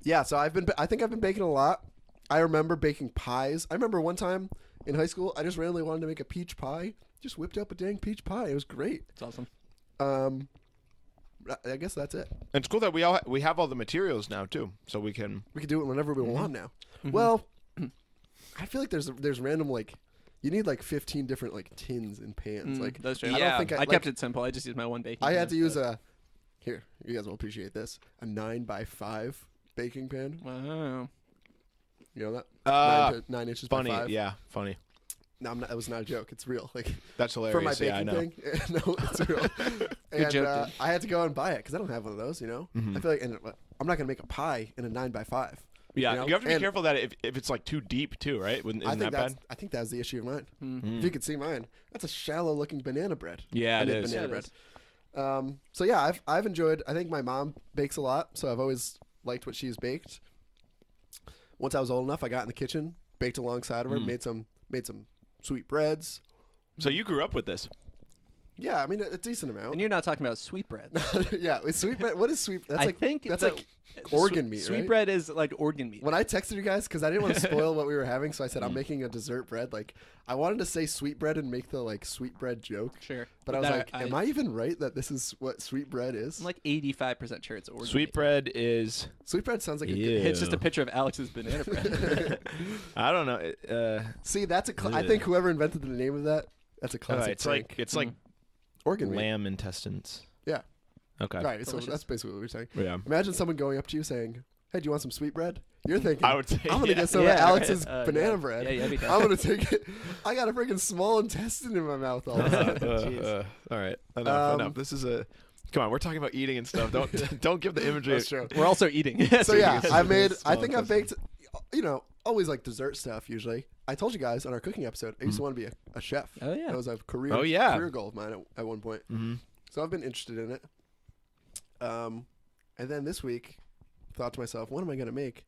Yeah, so I think I've been baking a lot. I remember baking pies. I remember one time in high school, I just randomly wanted to make a peach pie. Just whipped up a dang peach pie. It was great. It's awesome. I guess that's it. And it's cool that we have all the materials now too, so we can. We can do it whenever we want now. Well, I feel like there's random like you need like 15 different like tins and pans. Like That's true. I Yeah. don't think I kept it simple. I just used my one baking. I pan, had to use but- a here. You guys will appreciate this. A 9x5 baking pan. Wow. You know that? Uh, 9 inches funny. by 5. Yeah, funny. No, that was not a joke. It's real. Like That's hilarious. for my Yeah, I baking know. thing. No, it's real. And joke, dude. I had to go and buy it because I don't have one of those. You know, I feel like, and I'm not gonna make a pie in a 9x5. Yeah, you know? you have to be And careful that if it's like too deep too, right? When, I in think that bad. I think that was the issue of mine. Mm-hmm. If you could see mine, that's a shallow-looking banana bread. Yeah, I it did is. banana Yeah, it bread. So yeah, I've enjoyed. I think my mom bakes a lot, so I've always liked what she's baked. Once I was old enough, I got in the kitchen, baked alongside of her, made some sweet breads. So you grew up with this. Yeah, I mean a decent amount. And you're not talking about sweetbread. Yeah, with sweet bread. What is sweet? That's I like think that's that like organ meat, right? Sweetbread is like organ meat. When I texted you guys, because I didn't want to spoil what we were having, so I said I'm making a dessert bread. Like I wanted to say sweet bread and make the like sweet bread joke, Sure. but I was That- like, am I even right that this is what sweet bread is? I'm like 85% sure it's organ meat. Sweetbread is. Sweet bread sounds like a Yeah. good. It's just a picture of Alex's banana bread. I don't know. See, that's I think whoever invented the name of that, that's a classic. It's like prank. organ meat. lamb intestines. Yeah. Okay. Right. So Delicious. that's basically what we're saying. Yeah. Imagine someone going up to you saying, "Hey, do you want some sweet bread?" You're thinking, I would say. I'm gonna yeah. get some Yeah, of Alex's right. banana Yeah. bread. Yeah, yeah, me too. I'm gonna take it. I got a freaking small intestine in my mouth all the time. Jeez. All right. Enough. Um, This is a. Come on, we're talking about eating and stuff. Don't give the imagery. That's true. We're also eating. So yeah, Yes, I it made. is I small think I've intestine. baked. Always like dessert stuff. Usually, I told you guys on our cooking episode, I used to want to be a chef. Oh, yeah. That was a career. Oh, yeah. Career goal of mine at one point. Mm-hmm. So I've been interested in it. And then this week, thought to myself, what am I gonna make?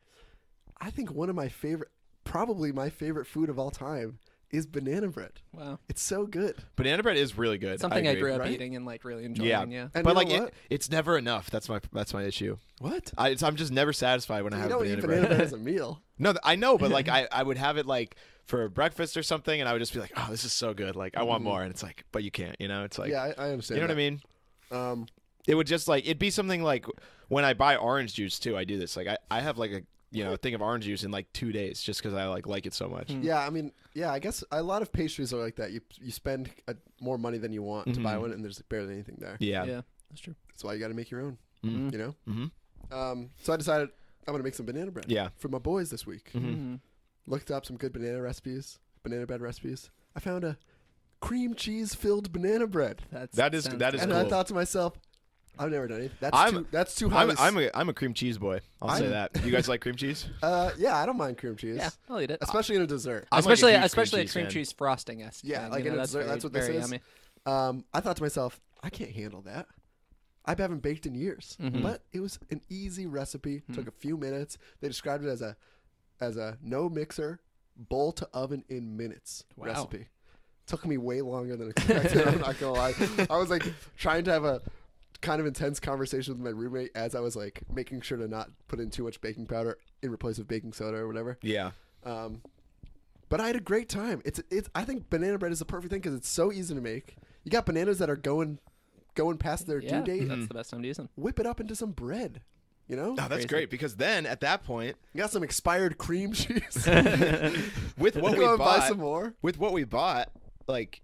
I think one of my favorite, probably my favorite food of all time, is banana bread. Wow. It's so good. Banana bread is really good. Something I agree. grew up right? eating and like really enjoying. Yeah. Yeah. And But you like know what? it's never enough. That's my issue. What? I'm just never satisfied when I You have don't banana eat bread. banana bread as a meal. No, I know, but like I would have it like for breakfast or something, and I would just be like, oh, this is so good. Like I want more, and it's like, but you can't. You know, it's like, Yeah, I understand. you know what I mean? It would just like it'd be something like when I buy orange juice too. I do this. Like I have like a thing of orange juice in like 2 days just because I like it so much. Yeah, I mean, yeah, I guess a lot of pastries are like that. You spend more money than you want to buy one, and there's barely anything there. Yeah. Yeah. That's true. That's why you got to make your own. Mhm. You know. Mm-hmm. So I decided I'm gonna make some banana bread. Yeah. For my boys this week. Mm-hmm. Looked up some good banana bread recipes. I found a cream cheese filled banana bread, That is sounds and cool. I thought to myself, I've never done it. I'm- That's too high. I'm a cream cheese boy. I'll say I'm- that. You guys like cream cheese? Yeah, I don't mind cream cheese. Yeah, I'll eat it. Especially in a dessert. I'm like a especially huge especially cream a cream cheese cheese frosting esque. Yeah, like in a dessert, that's what this very is. Yummy. I thought to myself, I can't handle that. I haven't baked in years, but it was an easy recipe. Took a few minutes. They described it as a no mixer, bowl to oven in minutes Wow. recipe. Took me way longer than expected. I'm not gonna lie. I was like trying to have a kind of intense conversation with my roommate as I was like making sure to not put in too much baking powder in replace of baking soda or whatever. Yeah. But I had a great time. I think banana bread is the perfect thing because it's so easy to make. You got bananas that are going past their due date. That's the best time to use them. Whip it up into some bread. You know? Oh, that's Crazy. great because then at that point, You got some expired cream cheese. with what You we go and bought, buy some more. with what we bought, like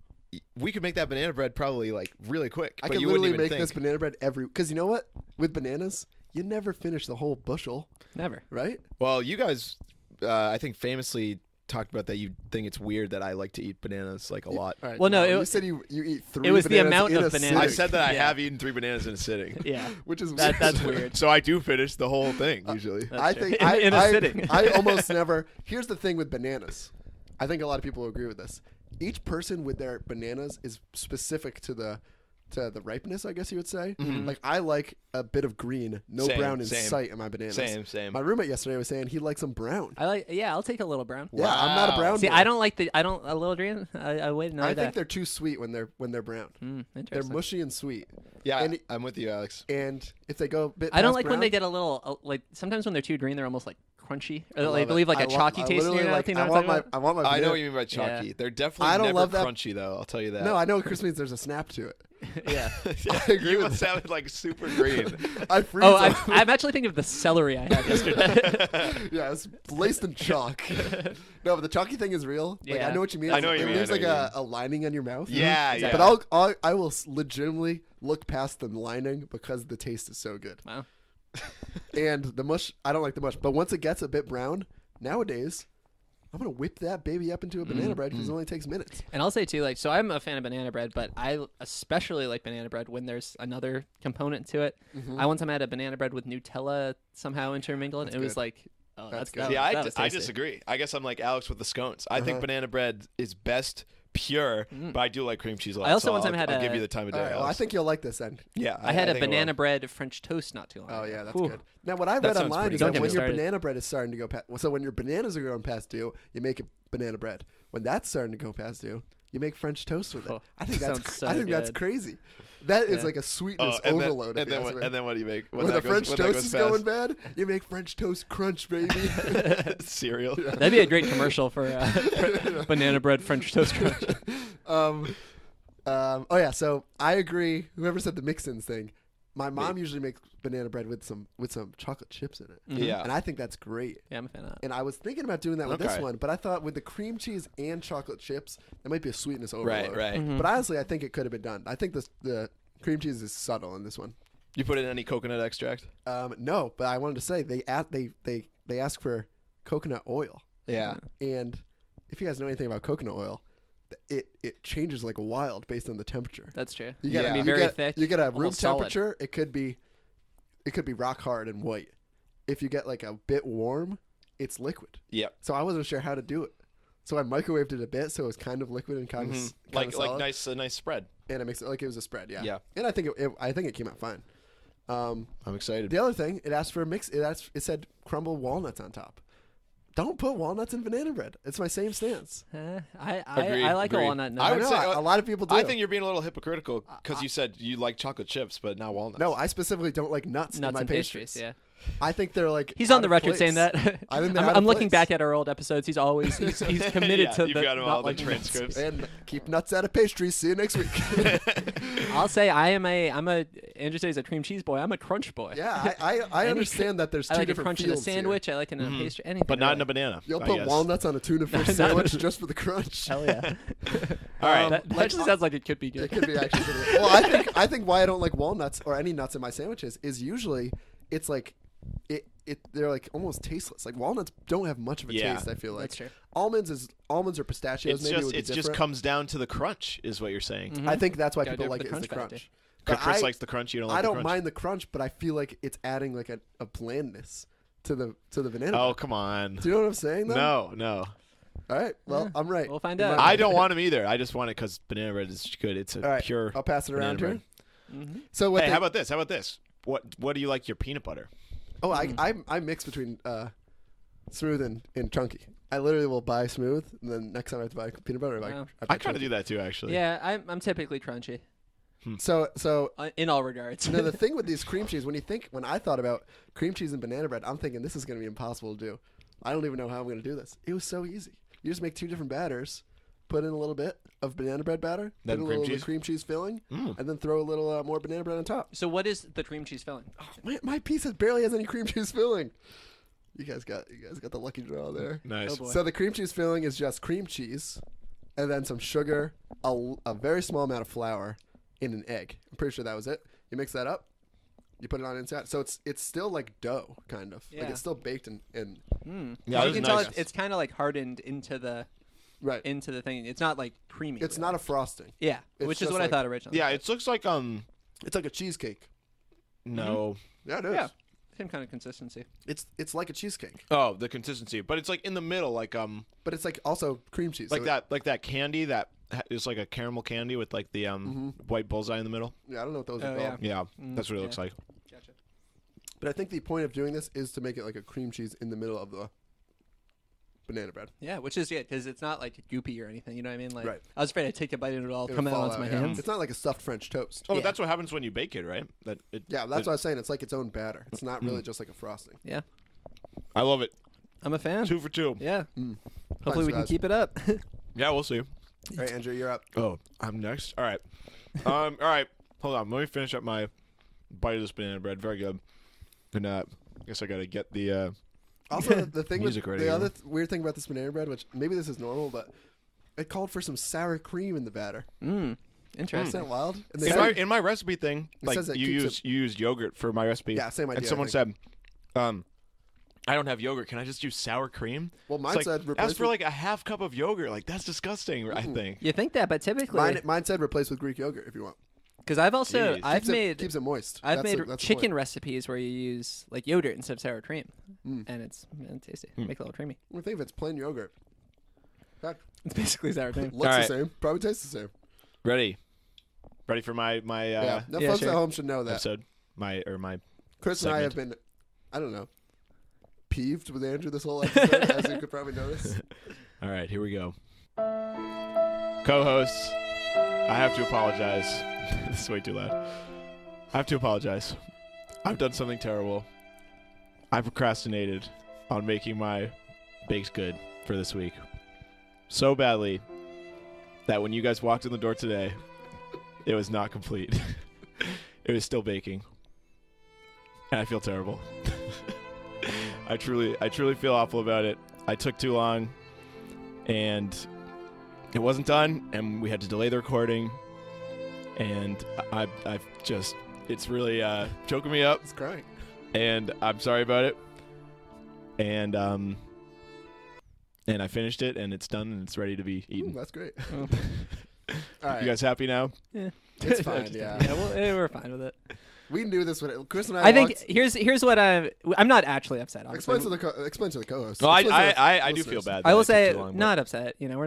we could make that banana bread probably like really quick. I but could you wouldn't literally even make think. this banana bread because you know what? With bananas, you never finish the whole bushel, Never. right? Well, you guys, I think famously talked about that. You think it's weird that I like to eat bananas like a lot. All right, Well, no, you said you eat 3 was the bananas amount in of a bananas. sitting, I said that I Yeah. have eaten 3 bananas in a sitting. Yeah. which is That's weird. So I do finish the whole thing usually. That's I true. think in a sitting. I almost never. Here's the thing with bananas. I think a lot of people will agree with this. Each person with their bananas is specific to the ripeness, I guess you would say. Like I like a bit of green, no Same, brown in same. sight in my bananas. Same. My roommate yesterday was saying he likes them brown. I'll take a little brown. Yeah, I'm not a Wow. brown. See, boy. I don't like a little green. I wait another I think day. they're too sweet when they're brown. They're Interesting. mushy and sweet. Yeah, And I'm with you, Alex. And if they go a bit, I don't past like when brown, they get a little like sometimes when they're too green they're almost like crunchy. Or, love I it. believe like I a want- chalky I taste. literally You know, like- you I know want what my. I'm talking I want my. I know banana- what you mean by chalky. Yeah. They're definitely I don't never love that- crunchy though. I'll tell you that. No, I know at Christmas there's a snap to it. about. Yeah. I agree you with must that. sound like super green. I freeze Oh, them. I'm actually thinking of the celery I had yesterday. Yeah, it's laced in chalk. No, but the chalky thing is real. Like, Yeah. I know what you mean. I know what you it mean, I leaves know like what you a lining on your mouth. Yeah, Exactly. yeah. But I will legitimately look past the lining because the taste is so good. Wow. And the mush, I don't like the mush. But once it gets a bit brown, nowadays, I'm gonna whip that baby up into a banana bread because it only takes minutes. And I'll say too, like, so I'm a fan of banana bread, but I especially like banana bread when there's another component to it. I one time had a banana bread with Nutella somehow intermingled. That's it was good. like, oh, That's that's good. that See, was- I, that was I tasty. disagree. I guess I'm like Alex with the scones. I think Uh-huh. banana bread is best pure, but I do like cream cheese a lot. I also so one time I'll, had I'll a- give you the time of day. All right, well, I Alex. think you'll like this then. yeah, I had a think it will. banana bread French toast not too long Oh ago. yeah, that's Whew. good. Now what I That read sounds online pretty is good. that Don't when get me your started. banana bread is starting to go past, so when your bananas are going past due, you make a banana bread. When that's starting to go past due, you make French toast with it. Oh, I think that's sounds so I think that's good. crazy. That is Yeah. like a sweetness Oh, and then, overload. and, then what, and then what do you make? when the French toast is going bad, you make French toast crunch, baby. cereal. That'd be a great commercial for banana bread French toast crunch. Oh yeah, so I agree. Whoever said the mix-ins thing, my mom usually makes banana bread with some chocolate chips in it. Yeah. And I think that's great. Yeah, I'm a fan of that. And I was thinking about doing that with this Okay. one, but I thought with the cream cheese and chocolate chips, that might be a sweetness overload. Right. But honestly, I think it could have been done. I think the cream cheese is subtle in this one. You put in any coconut extract? No, but I wanted to say they ask for coconut oil, Yeah. and if you guys know anything about coconut oil, it changes like wild based on the temperature. That's true. You Yeah. get, It can be you very get, thick. You get a room almost solid. temperature. It could be rock hard and white. If you get like a bit warm, it's liquid. Yep. So I wasn't sure how to do it. So I microwaved it a bit, so it was kind of liquid and kind of Like solid. a nice spread. And it makes it like it was a spread. Yeah. Yeah. And I think it came out fine. I'm excited. The other thing, it asked for a mix. It said crumble walnuts on top. Don't put walnuts in banana bread. It's my same stance. I Agreed, like agreed. a walnut. I I would know say- a lot of people do. I think you're being a little hypocritical because you said you like chocolate chips, but not walnuts. no, I specifically don't like nuts in nuts my and pastries. Yeah. I think they're like He's on out the of record place. saying that. I think they're out of I'm looking place. back at our old episodes. He's always he's committed Yeah, to you've the got him not all the liking nuts. transcripts. And keep nuts out of pastries. See you next week. I'll say I'm a Andrew says a cream cheese boy. I'm a crunch boy. Yeah, I understand that there's I two like a different crunch in a fields here. sandwich. I like it in a pastry. Anything. but not in a really. banana. You'll I put guess. walnuts on a tuna fish sandwich just for the crunch. Hell yeah. All right. That actually sounds like it could be good. It could be actually pretty good. Well, I think why I don't like walnuts or any nuts in my sandwiches is usually it's like they're like almost tasteless. Like walnuts don't have much of a Yeah. taste. I feel like That's true. almonds or pistachios. It's maybe just would be it just different. comes down to the crunch, is what you're saying. I think that's why Gotta people do it like for it the is the crunch crunch. factor. But Chris likes the crunch. You don't like I the don't crunch. mind the crunch, but I feel like it's adding like a blandness to the banana. Oh bread. come on. Do you know what I'm saying? Though? No. All right. Well, Yeah. I'm right. We'll find You out. might I be. don't want them either. I just want it because banana bread is good. It's a All right. pure. I'll pass it banana around here. bread. Mm-hmm. So what? Hey, they- how about this? How about this? What do you like your peanut butter? Oh, I mix between smooth and chunky. I literally will buy smooth, and then next time I have to buy peanut butter, Wow. I kind of do that too, actually. Yeah, I'm typically crunchy So in all regards. you know, the thing with these cream cheese, when I thought about cream cheese and banana bread, I'm thinking this is going to be impossible to do. I don't even know how I'm going to do this. It was so easy. You just make 2 different batters, put in a little bit of banana bread batter, Then put a cream little of cheese? the cream cheese filling, Mm. and then throw a little more banana bread on top. So what is the cream cheese filling? My piece barely has any cream cheese filling. You guys got the lucky draw there. Nice. Oh, boy. So the cream cheese filling is just cream cheese, and then some sugar, a very small amount of flour, in an egg. I'm pretty sure that was it. You mix that up, you put it on inside. So it's still like dough, kind of. Like Yeah. it's still baked in. Yeah, you this can is tell nice. it's kind of like hardened into the Right. thing. It's not like creamy. It's really. not a frosting. Yeah, it's which is just what I like- thought originally. Yeah, it looks like It's like a cheesecake. no. Yeah, it is. Yeah. Same kind of consistency. It's like a cheesecake, Oh, the consistency, but it's like in the middle, like but it's like also cream cheese. like so that candy that is like a caramel candy with like the white bullseye in the middle. Yeah, I don't know what those Oh, are called. Yeah, that's what it looks yeah. like. Gotcha. But I think the point of doing this is to make it like a cream cheese in the middle of the banana bread. Yeah, which is good because it's not like goopy or anything. You know what I mean? Like Right. I was afraid I'd take a bite and it'll all It'll come out fall onto my yeah. hands. It's not like a stuffed French toast. Oh, but Yeah. that's what happens when you bake it, right? Yeah, that's what I was saying. It's like its own batter. It's not really just like a frosting. Yeah, I love it. I'm a fan. 2 for 2. Yeah. Mm. Hopefully we can guys. keep it up. Yeah, we'll see. All right, Andrew, you're up. Oh, I'm next. All right. All right. Hold on. Let me finish up my bite of this banana bread. Very good. And I guess I gotta get the. Also, the thing with Music right the here. other weird thing about this banana bread, which maybe this is normal, but it called for some sour cream in the batter. Isn't Isn't that wild? And they In said- my recipe thing, It like says it you keeps used yogurt for my recipe. Yeah, same idea, And I someone think. said, I don't have yogurt. Can I just use sour cream? well, It's mine like, said replace ask for like a half cup of yogurt. Like that's disgusting. I think. You think that, but typically, mine said replace with Greek yogurt if you want. because I've also Jeez. Keeps it moist. I've That's made the- that's the chicken point. recipes where you use like yogurt instead of sour cream, Mm. and it's tasty. Make it a little creamy. I think if it's plain yogurt, heck, It's basically sour cream. looks Alright. the same, probably tastes the same. Ready for my yeah, the yeah, folks sure. at home should know that. episode. My Chris and I have segment. been, I don't know, peeved with Andrew this whole episode, as you could probably notice. All right, here we go. Co-hosts, I have to apologize. This is way too loud. I have to apologize. I've done something terrible. I procrastinated on making my baked good for this week so badly that when you guys walked in the door today, it was not complete. It was still baking. And I feel terrible. I truly feel awful about it. I took too long and it wasn't done and we had to delay the recording and I've just it's really choking me up It's crying. and I'm sorry about it. And I finished it and it's done and it's ready to be Ooh, eaten. that's great. Oh. All right, You guys happy now? Yeah. it's fine. Yeah, We're fine with it. we knew this when Chris and I think walked- here's what I'm not actually upset. Honestly. explain to the co-host. Well, Explain to the I do feel listeners. bad. I that will took say too long, but- not upset. You know,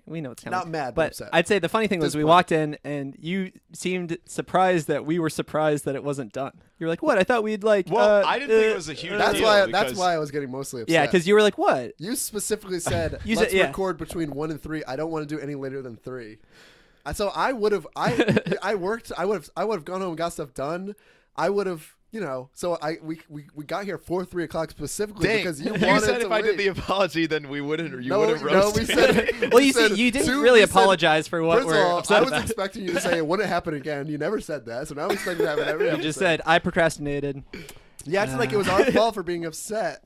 we know it's coming. Not mad, but upset. I'd say the funny thing was we Disappointed. walked in and you seemed surprised that we were surprised that it wasn't done. You were like, "What? I thought we'd like." Well, I didn't think it was a huge That's deal why. because- That's why I was getting mostly upset. yeah, because you were like, "What?" you specifically said You let's said- yeah. record between 1 and 3. I don't want to do any later than 3. So I would have. I worked. I would have gone home and got stuff done. I would have. You know. So we got here for 3 o'clock specifically Dang, because you you wanted said to if I did wait. the apology, then we wouldn't, or you No, wouldn't no, roast we me. said. Well, we you see, said you didn't two- really we said- apologize for what First we're of all, upset I was about. expecting you to say it wouldn't happen again. You never said that, so now I'm expecting to have it every You episode. just said I procrastinated. You acted like it was our fault for being upset.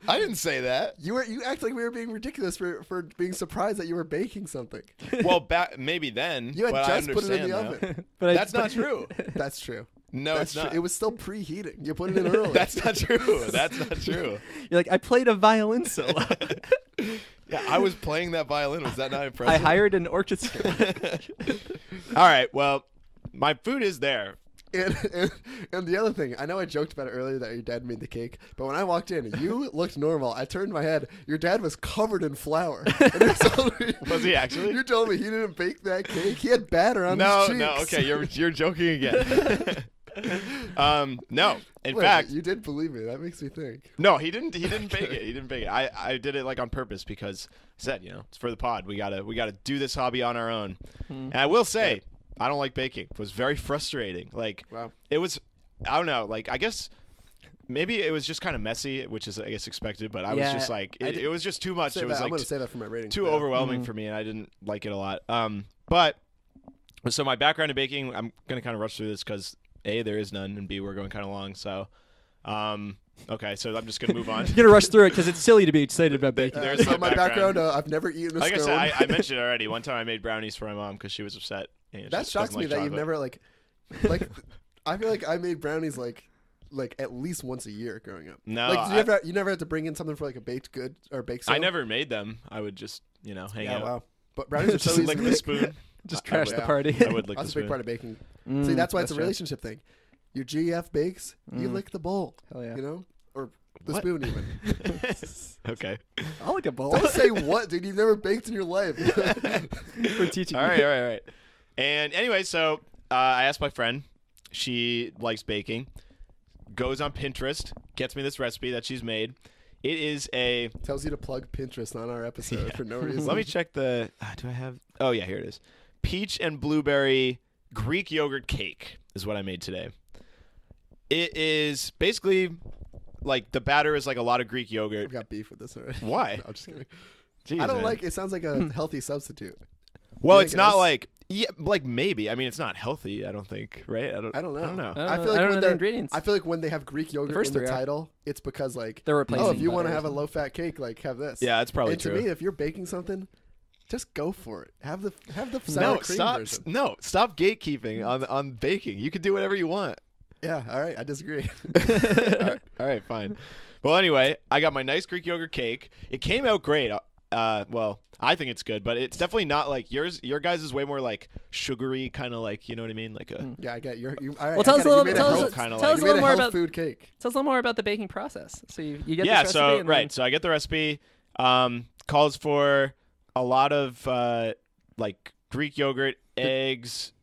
I didn't say that. You act like we were being ridiculous for being surprised that you were baking something. Well, maybe then. You had but I just put it in the understand that. oven. But That's not true. That's true. No, That's it's not. true. It was still preheating. You put it in early. That's not true. That's not true. You're like, I played a violin solo. Yeah, I was playing that violin. Was that not I impressive? hired an orchestra. All right. Well, my food is there. And the other thing, I know I joked about it earlier that your dad made the cake, but when I walked in, you looked normal. I turned my head. Your dad was covered in flour. And you told me, Was he actually? You told me he didn't bake that cake. He had batter on No, his cheeks. no. Okay, you're joking again. No. In Wait, fact, you did believe me. That makes me think. no, he didn't bake it. He didn't bake it. I did it like on purpose because I said, it's for the pod. We gotta do this hobby on our own. And I will say, I don't like baking. It was very frustrating. Like Wow. it was, I don't know. Like I guess maybe it was just kind of messy, which is I guess expected. But I was Yeah, just like, it was just too much. It was I'm like going to say that for my rating. too overwhelming for me, and I didn't like it a lot. But so my background in baking, I'm gonna kind of rush through this because A, there is none, and B, we're going kind of long. So, okay, so I'm just gonna move on. You're gonna rush through it because it's silly to be excited about baking. There's So my my background, I've never eaten a Like I scone. said, I mentioned it already. One time I made brownies for my mom because she was upset. And That she shocks doesn't me like that you've chocolate. never like I feel like I made brownies like at least once a year growing up. No, Like you never had to bring in something for like a baked good or baked sale? I never made them. I would just hang Yeah, out. wow. But brownies are so Just easy lick to the make. spoon. Just I trash would- the party. I would lick the That's a big spoon. part of baking. See, that's why it's a true. relationship thing. Your GF bakes, you lick the bowl. Hell yeah. You know? Or the What? spoon even. Okay. I like a bowl. Don't say what, dude. You've never baked in your life. for teaching. All right. And anyway, so I asked my friend. She likes baking. Goes on Pinterest, gets me this recipe that she's made. It is a. Tells you to plug Pinterest on our episode Yeah. for no reason. Let me check the. Do I have? Oh yeah, here it is. Peach and blueberry Greek yogurt cake is what I made today. It is basically like the batter is like a lot of Greek yogurt. I've got beef with this already. Why? No, I'm just kidding. Jeez, I don't man. like it. Sounds like a healthy substitute. Well, You it's think it not is? like like maybe. I mean, it's not healthy. I don't think. Right? I don't know. I don't know. I I don't feel know like the when they're ingredients. I feel like when they have Greek yogurt first in the three are. title, it's because like They're replacing. oh, if you want to butter have or a low fat cake, like have this. Yeah, that's probably and true. to me, if you're baking something, just go for it. Have the sour No, cream stop! version. No, stop gatekeeping on baking. You can do whatever you want. Yeah, all right, I disagree. All right, fine. Well, anyway, I got my nice Greek yogurt cake. It came out great. Well, I think it's good, but it's definitely not like yours. Your guys is way more like sugary, kind of like, you know what I mean, like a. Yeah, I get you. All right, Well, tell I us get a it. little You bit. made Tell health- us, kinda tell like- us you a little made more health about. food cake. Tell us a little more about the baking process. So you get Yeah. this recipe So and right. then- So I get the recipe. Calls for a lot of like Greek yogurt, eggs,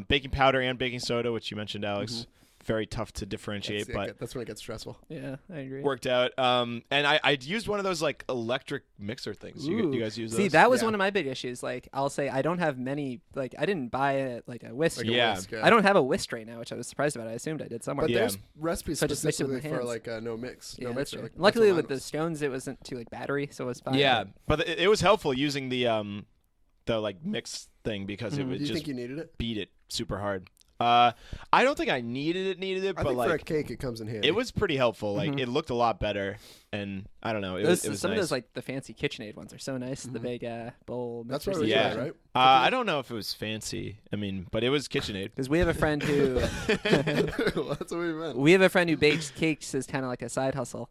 baking powder, and baking soda, which you mentioned, Alex. Very tough to differentiate, but That's when it gets stressful. Yeah, I agree. worked out. And I used one of those like electric mixer things. You Ooh. guys use those? See, that was Yeah. one of my big issues. Like, I'll say I don't have many. Like, I didn't buy a whisk. Like a Yeah. whisk, I don't have a whisk right now, which I was surprised about. I assumed I did somewhere. But Yeah. there's recipes So I just mix it with specifically my for hands. like no mix, Yeah, no that's mixer. true. Like, that's Luckily, what with mine the was. stones, it wasn't too like battery, so it was fine. Yeah, but it was helpful using the like mix thing because it Mhm. would Do you just think you needed it? beat it super hard. I don't think I needed it, I but think for a like cake, it comes in handy. it was pretty helpful. Like Mhm. it looked a lot better, and I don't know. It Those, was some nice. of those like the fancy KitchenAid ones are so nice. The Mhm. big bowl. That's mixer what we Yeah. tried, right? I don't know if it was fancy. I mean, but it was KitchenAid. Because we have a friend who That's what we meant. we have a friend who bakes cakes as kind of like a side hustle,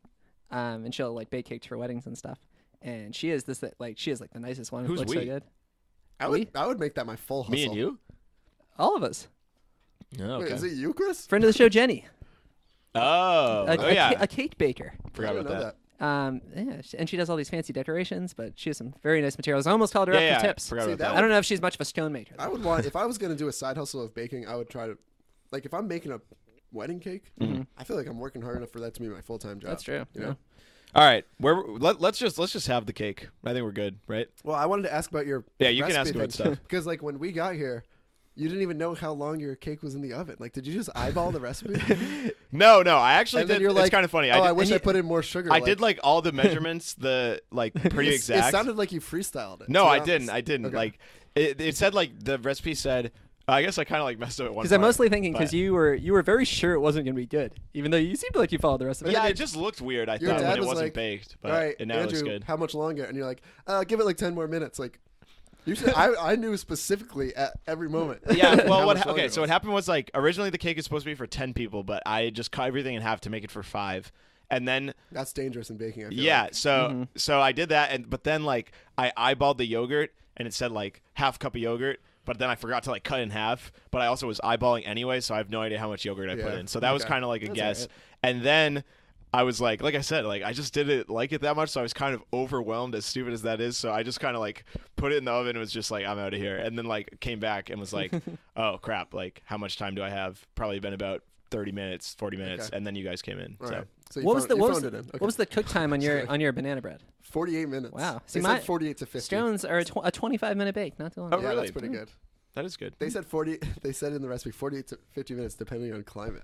and she'll like bake cakes for weddings and stuff. And she is this like she is like the nicest one. It Who's looks we? so good. I would make that my full hustle. Me and you. All of us. Oh, Wait, okay. is it you, Chris? Friend of the show, Jenny. Oh, A, a cake baker. Forgot I about didn't know that. Yeah, and she does all these fancy decorations, but she has some very nice materials. I almost called her Yeah, up yeah. for tips. Forgot See, about that that. I don't know if she's much of a scone maker. I would want if I was gonna do a side hustle of baking, I would try to, like, if I'm making a wedding cake, Mhm. I feel like I'm working hard enough for that to be my full time job. That's true. You know. All right, let's just have the cake. I think we're good, right? Well, I wanted to ask about your Yeah, you can recipe ask about thing, stuff. because like when we got here, you didn't even know how long your cake was in the oven. Like, did you just eyeball the recipe? No, I actually And then did. you're It's like, kind of funny. Oh, I did, wish and I you- put in more sugar. I did like all the measurements, the like pretty It exact. sounded like you freestyled it. No, to be I honest. didn't. I didn't. Okay. Like it said like the recipe said. I guess I kind of like messed up at one. Because I'm part, mostly thinking because but- you were very sure it wasn't going to be good, even though you seemed like you followed the recipe. Yeah, it just looked weird. I Your thought dad when it was wasn't like, baked, but All right, it now Andrew, looks good. how much longer? And you're like, give it like 10 more minutes. Like, you should, I knew specifically at every moment. Yeah, well, how much longer okay, it so what was. happened was like originally the cake is supposed to be for 10 people, but I just cut everything in half to make it for 5. And then That's dangerous in baking. I feel yeah, like. so I did that but then like I eyeballed the yogurt and it said like half cup of yogurt, but then I forgot to like cut in half, but I also was eyeballing anyway, so I have no idea how much yogurt I put Yeah, in. So that was okay. kind of like a That's guess. alright. And then I was like I said, like I just didn't like it that much, so I was kind of overwhelmed, as stupid as that is. So I just kind of like put it in the oven and was just like, I'm out of here. And then like came back and was like, oh crap, like how much time do I have? Probably been about 30 minutes, 40 minutes, Okay. and then you guys came in. All so right. So you what was phoned- the you what was, phoned it in. Okay. what was the cook time on your Sorry. on your banana bread? 48 minutes. Wow. They See, said my 48 to 50. Stones are a 25-minute bake, not too long. Oh, ago. Yeah, really? that's pretty good. That is good. They said 40. They said in the recipe 40 to 50 minutes depending on climate.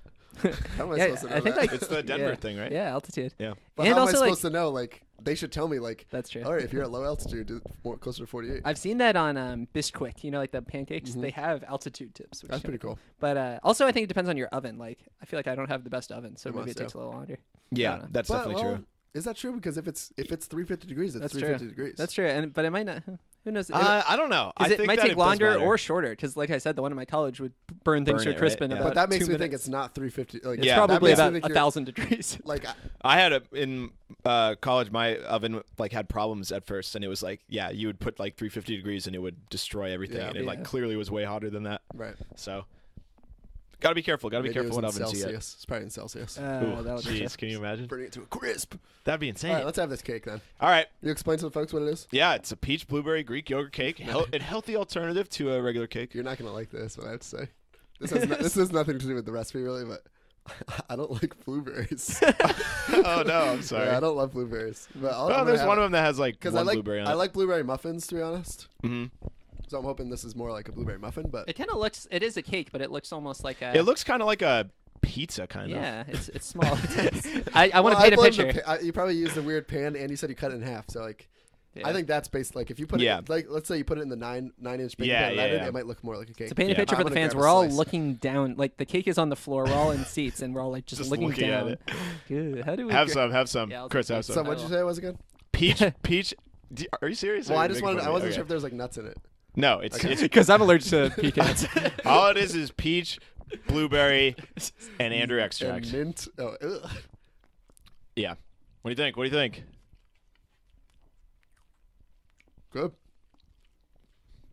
How am I supposed to know I think that? like It's the Denver thing, right? Yeah, altitude. Yeah. But and how am I also supposed to know? Like, they should tell me, like, That's true. all right, if you're at low altitude, do more closer to 48. I've seen that on Bisquick, like the pancakes. Mhm. They have altitude tips. Which That's is pretty kinda cool. But also, I think it depends on your oven. Like, I feel like I don't have the best oven, so You maybe must, it takes yeah. a little longer. Yeah, I don't know. that's But, definitely well, true. Is that true? Because if it's 350 degrees, it's That's 350 true. degrees. That's true. But it might not. Who knows? I don't know. I Because it think might that take it does longer matter. or shorter. Because, like I said, the one in my college would burn things Burn to it, a crisp right? in Yeah. about But that makes 2 me think minutes. it's not 350. Like, It's Yeah, probably that makes me about think you're- 1,000 degrees. Like, I had in college, my oven like had problems at first, and it was like, yeah, you would put like 350 degrees, and it would destroy everything, Yeah. and it like Yeah. clearly was way hotter than that. right. So, gotta be careful. Gotta be Maybe it careful was what in ovens you get. Celsius. It's probably in Celsius. Ooh, That would be jeez, can you imagine? Burning it to a crisp. That'd be insane. All right, let's have this cake then. All right. You explain to the folks what it is? Yeah, it's a peach blueberry Greek yogurt cake, a healthy alternative to a regular cake. You're not going to like this, what I have to say. This has nothing to do with the recipe, really, but I don't like blueberries. Oh no, I'm sorry. Yeah, I don't love blueberries. But Oh, there's one of them that has like because one blueberry on it. I like blueberry muffins, to be honest. hmm So I'm hoping this is more like a blueberry muffin, but It kind of looks. It is a cake, but it looks almost like a. It looks kind of like a pizza, kind of. Yeah, it's small. I want to Well, paint a blame the picture. you probably used the weird pan, and you said you cut it in half. So like, Yeah. I think that's based like if you put Yeah. it like let's say you put it in the 9-inch baking Yeah, pan, yeah, yeah. it might look more like a cake. To paint a Yeah. picture I'm for the gonna fans, grab a we're all slice. looking down. Like the cake is on the floor. We're all in seats, and we're all like just looking at down. it. Good. How do we Have go- some, have some. Yeah, I'll Chris, take have some. So some. what'd you say it was again? Peach. Are you serious? Well, Or are I you just making wanted. fun I of me? wasn't Okay. sure if there's like nuts in it. No, it's Because I'm allergic to pecans. all it is blueberry and Andrew extract. And mint. Oh, ugh. Yeah. What do you think? What do you think? Good.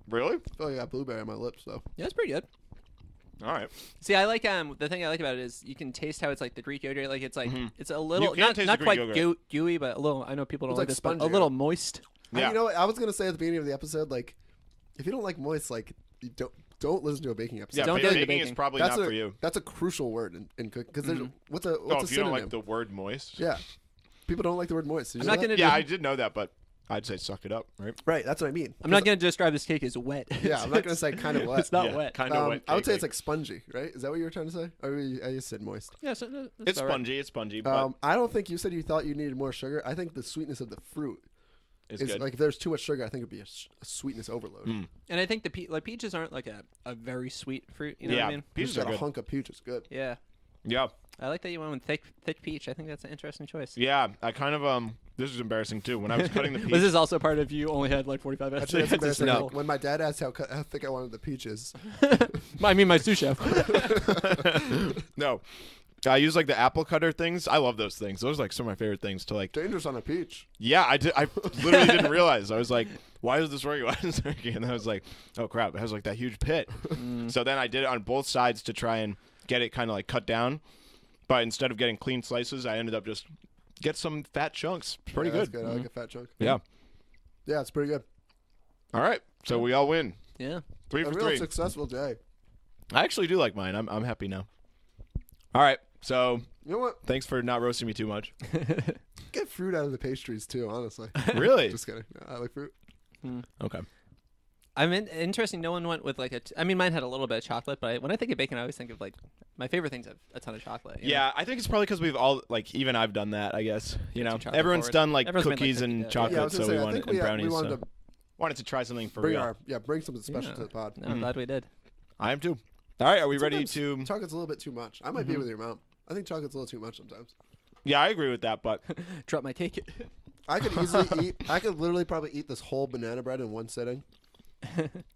Really? Oh, I got blueberry on my lips though. Yeah, it's pretty good. All right. See, I like the thing I like about it is you can taste how it's like the Greek yogurt. Like it's like it's a little can taste not the quite Greek yogurt. gooey, but a little. I know people don't It's like like this, but a spongy. little moist. Yeah. You know what? I was gonna say at the beginning of the episode, like, if you don't like moist, like, you don't listen to a baking episode. Yeah, Don't baking get into is baking. probably that's not a, for you. That's a crucial word in cooking because there's what's a Oh, if you synonym? don't like the word moist. Yeah, people don't like the word moist. Did I'm you not know that? gonna. Yeah, I did know that, but I'd say suck it up, right? Right, that's what I mean. I'm not gonna describe this cake as wet. Yeah, I'm not gonna say kind of wet. It's not Yeah, wet. Kind of wet. I would cake, say it's like spongy, right? Is that what you were trying to say? Or I just said moist. Yeah, so it's all right. spongy. It's spongy, but I don't think you said you thought you needed more sugar. I think the sweetness of the fruit it's is good. like if there's too much sugar, I think it'd be a sweetness overload. And I think the peaches aren't like a very sweet fruit. You know yeah, what I mean? peaches Got are a good. hunk of peach is good. Yeah. Yeah, I like that you went with thick peach. I think that's an interesting choice. yeah. I kind of This is embarrassing too. When I was cutting the peach, This is also part of you only had like 45 minutes. Actually, that's to embarrassing. know. Like, when my dad asked how thick I wanted the peaches, I mean, my sous chef. no. I use like the apple cutter things. I love those things. Those are like some of my favorite things to like. dangerous on a peach. Yeah, I did. I literally didn't realize. I was like, "Why is this working? Why is this working?" And I was like, "Oh crap! It has like that huge pit." So then I did it on both sides to try and get it kind of like cut down. But instead of getting clean slices, I ended up just get some fat chunks. Pretty Yeah, that's good. I like a fat chunk. Yeah. Yeah, it's pretty good. All right. So we all win. Yeah. 3 A for real 3. successful day. I actually do like mine. I'm happy now. All right. So You know what? thanks for not roasting me too much. Get fruit out of the pastries too. Honestly, Really? just kidding. I like fruit. Okay. Interesting. No one went with like I mean, mine had a little bit of chocolate, but when I think of bacon, I always think of like my favorite things have a ton of chocolate. you know? Yeah, I think it's probably because we've all like even I've done that. I guess you know chocolate everyone's forward. done like Everyone's made, like, cookies cookie and dough. chocolate, Yeah, I was so gonna we say, I wanted think and we brownies. wanted so to wanted to try something for bring real. bring something special to the pod. No, I'm glad we did. I am too. All right, are we ready Sometimes to? Chocolate's a little bit too much. I might be with your mom. I think chocolate's a little too much sometimes. Yeah, I agree with that, but Drop my cake. I could easily eat. I could literally probably eat this whole banana bread in one sitting.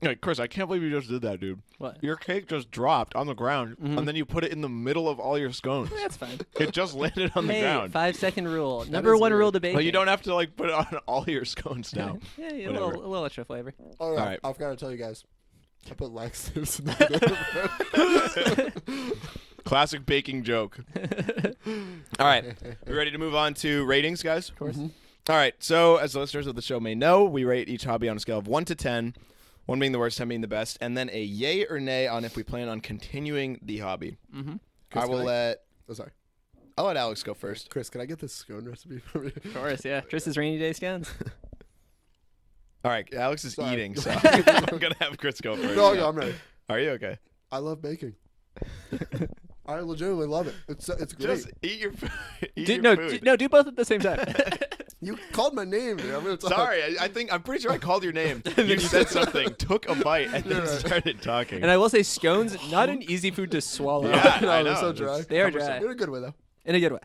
like, Chris, I can't believe you just did that, dude. What? Your cake just dropped on the ground, and then you put it in the middle of all your scones. That's fine. It just landed on the Hey, ground. 5-second rule. Number is one weird. rule to bacon. But you don't have to like put it on all your scones now. Yeah, a Whatever. little extra flavor. Oh, All right. I've got to tell you guys. I put laxatives in the banana bread. Classic baking joke. All right, we ready to move on to ratings, guys? Of course. All right, so as the listeners of the show may know, we rate each hobby on a scale of 1 to 10, 1 being the worst, 10 being the best, and then a yay or nay on if we plan on continuing the hobby. Mm-hmm. Chris, I will can let Oh, sorry. I'll let Alex go first. Chris, can I get this scone recipe from you? Of course, yeah. Chris's rainy day scones. All right, Alex is Sorry. eating, so I'm gonna have Chris go first. No, I'm ready. Are you okay? I love baking. I legitimately love it. It's great. Just eat your eat Do, your no, food. do both at the same time. You called my name, dude. I'm gonna talk. Sorry, I'm pretty sure I called your name. You said something, took a bite, and then started talking. And I will say, scones, not an easy food to swallow. Yeah, No, I they're know. so dry. They are dry. In a good way, though. In a good way.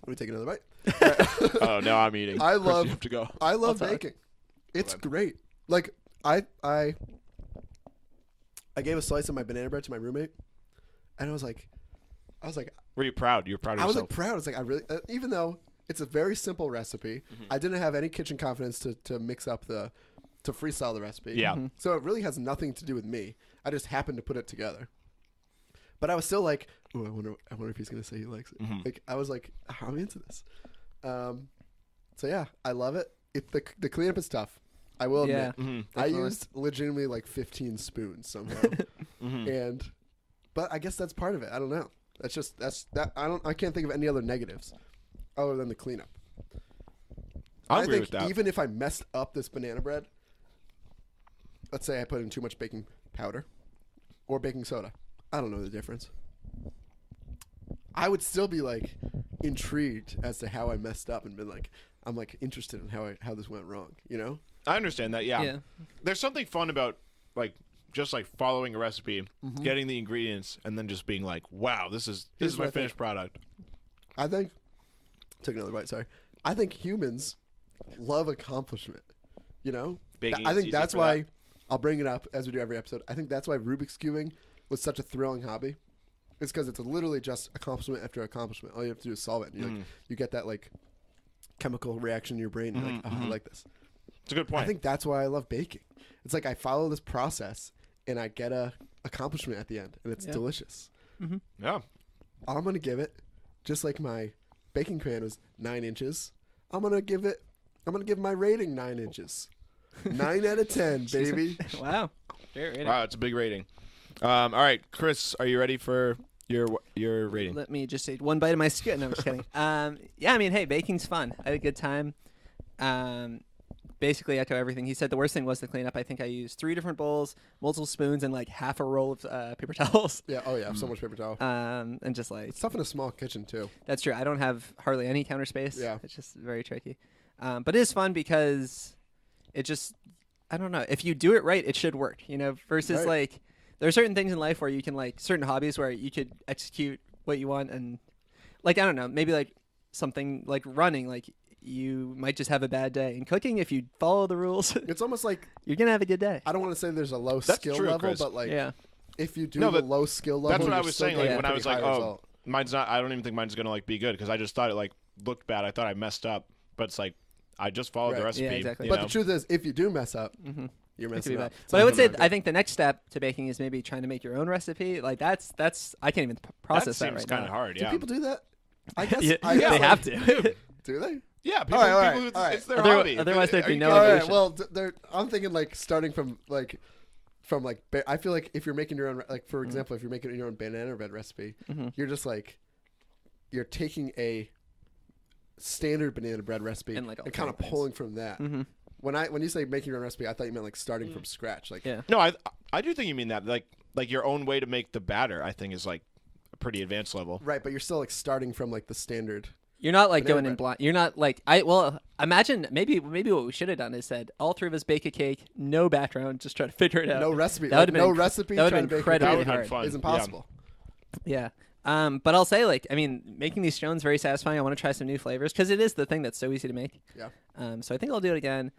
Let me take another bite. Oh, now I'm eating. I Chris, love- you have to go. I love talk. baking. It's Okay. great. Like I gave a slice of my banana bread to my roommate, and I was like, Were you proud? You were proud of I was yourself. like proud. I was like, I really, even though it's a very simple recipe, I didn't have any kitchen confidence to mix up to freestyle the recipe. Yeah. So it really has nothing to do with me. I just happened to put it together. But I was still like, oh, I wonder if he's gonna say he likes it. Like I was like, I'm into this. So yeah, I love it. The cleanup is tough. I will admit. Yeah. I Definitely. used legitimately like 15 spoons somehow, but I guess that's part of it. I don't know. That's that. I can't think of any other negatives other than the cleanup. I'll I agree think with that. even if I messed up this banana bread, let's say I put in too much baking powder or baking soda, I don't know the difference. I would still be like intrigued as to how I messed up and been like, I'm like interested in how this went wrong. You know? I understand that. Yeah. Yeah. There's something fun about like just like following a recipe, getting the ingredients, and then just being like, "Wow, this is Here's my what I think. finished product." I think. Took another bite. Sorry. I think humans love accomplishment. You know? Baking I is think easy that's for why that. I'll bring it up as we do every episode. I think that's why Rubik's cubing was such a thrilling hobby. It's because it's literally just accomplishment after accomplishment. All you have to do is solve it. And you're like, you get that like chemical reaction in your brain. You're like, oh, I like this. It's a good point. I think that's why I love baking. It's like I follow this process and I get a accomplishment at the end, and it's Yeah. delicious. yeah. I'm gonna give it, just like my baking pan was 9 inches. I'm gonna give my rating 9 inches. 9 out of 10, baby. Wow. Great rating. Wow, it's a big rating. All right, Chris, are you ready for your rating? Let me just say one bite of my skin. No, I'm just kidding. Yeah, I mean, hey, baking's fun. I had a good time. Basically echo everything he said. The worst thing was the cleanup. I think I used 3 different bowls, multiple spoons, and like half a roll of paper towels. Yeah. Oh yeah. So much paper towel. And just like It's tough in a small kitchen too. that's true. I don't have hardly any counter space. Yeah. It's just very tricky. But it is fun because it just I don't know. If you do it right, it should work. You know, versus Right. like there are certain things in life where you can like certain hobbies where you could execute what you want and like I don't know, maybe like something like running, like you might just have a bad day. In cooking, if you follow the rules, It's almost like you're gonna have a good day. I don't want to say there's a low That's skill true, level, Chris. but like Yeah. if you do No, the but low skill level, That's what I you're was still saying. gonna Like get when a I was pretty like, high "Oh, result. mine's not." I don't even think mine's gonna like be good because I just thought it like looked bad. I thought I messed up, but it's like I just followed the Right. recipe. Yeah, exactly. you But know? the truth is, if you do mess up, you're It could be messing bad. up. But I would say It's not I think the next step to baking is maybe trying to make your own recipe. Like that's I can't even process that seems right kind of now. hard. Do Yeah. people do that? I guess. Yeah, I guess they like- have to. Do they? Yeah. People. All right, people all right. It's their Other- hobby. otherwise there'd Are be you no kidding? All right. innovation. Well, I'm thinking like starting from I feel like if you're making your own, like for example, if you're making your own banana bread recipe, you're just like you're taking a standard banana bread recipe And, and, like, kind of alternating pulling from that. When you say making your own recipe, I thought you meant like starting from scratch. Like Yeah. No, I do think you mean that. Like your own way to make the batter. I think is like a pretty advanced level. right, but you're still like starting from like the standard. You're not like Banana going in bread. blind. You're not like imagine maybe what we should have done is said all 3 of us bake a cake, no background, just try to figure it out. No recipe. That like, would've been no inc- recipe. that would've trying been to bake incredibly That a would cake have been fun. is impossible. Yeah. But I'll say like I mean making these scones very satisfying. I want to try some new flavors because it is the thing that's so easy to make. Yeah. So I think I'll do it again,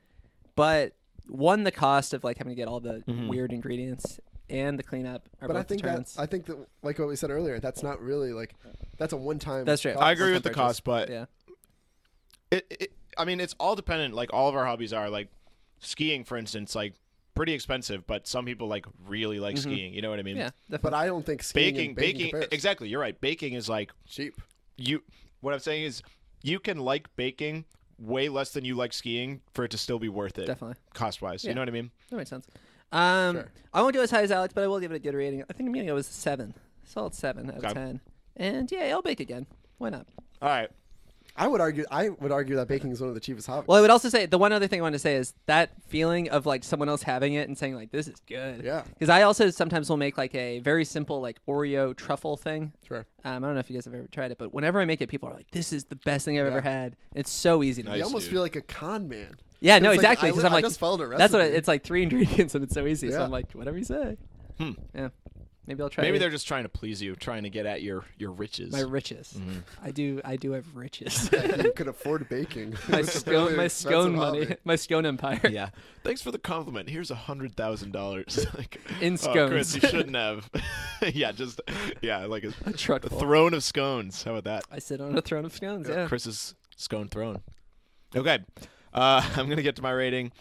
but the cost of like having to get all the weird ingredients and the cleanup are But both I think deterrents. I think that like what we said earlier, that's not really like that's a one-time. That's true. cost. I agree One-time with the purchase. cost, but yeah. I mean, it's all dependent. Like all of our hobbies are like skiing, for instance, like pretty expensive, but some people like really like skiing. You know what I mean? Yeah. But Definitely. I don't think skiing and Baking. compares. Exactly. You're right. Baking is like cheap. What I'm saying is, you can like baking way less than you like skiing for it to still be worth it. Definitely. Cost wise. Yeah. You know what I mean? That makes sense. Sure. I won't do as high as Alex, but I will give it a good rating. I think I'm gonna go with 7, solid 7 out of Okay. 10. And yeah, I'll bake again. Why not? All right. I would argue that baking is one of the cheapest hobbies. Well, I would also say the one other thing I want to say is that feeling of like someone else having it and saying like this is good. Yeah. Because I also sometimes will make like a very simple like Oreo truffle thing. Sure. I don't know if you guys have ever tried it, but whenever I make it, people are like, "This is the best thing I've Yeah. ever had." It's so easy to Nice. make. You almost dude. feel like a con man. Yeah, no, It's like, exactly. Because I'm I like, just followed a recipe. that's what it's like. 3 ingredients and it's so easy. So Yeah. I'm like, whatever you say. Yeah. Maybe I'll try. Maybe it. they're just trying to please you, trying to get at your riches. My riches. I do have riches. You could afford baking. my It's a really scone expensive money, hobby. my scone empire. Yeah. Thanks for the compliment. Here's $100,000. Like, In oh, scones. Chris, you shouldn't have. Like A truck a full. throne of scones. How about that? I sit on a throne of scones. Yeah. Chris's scone throne. Okay. I'm going to get to my rating.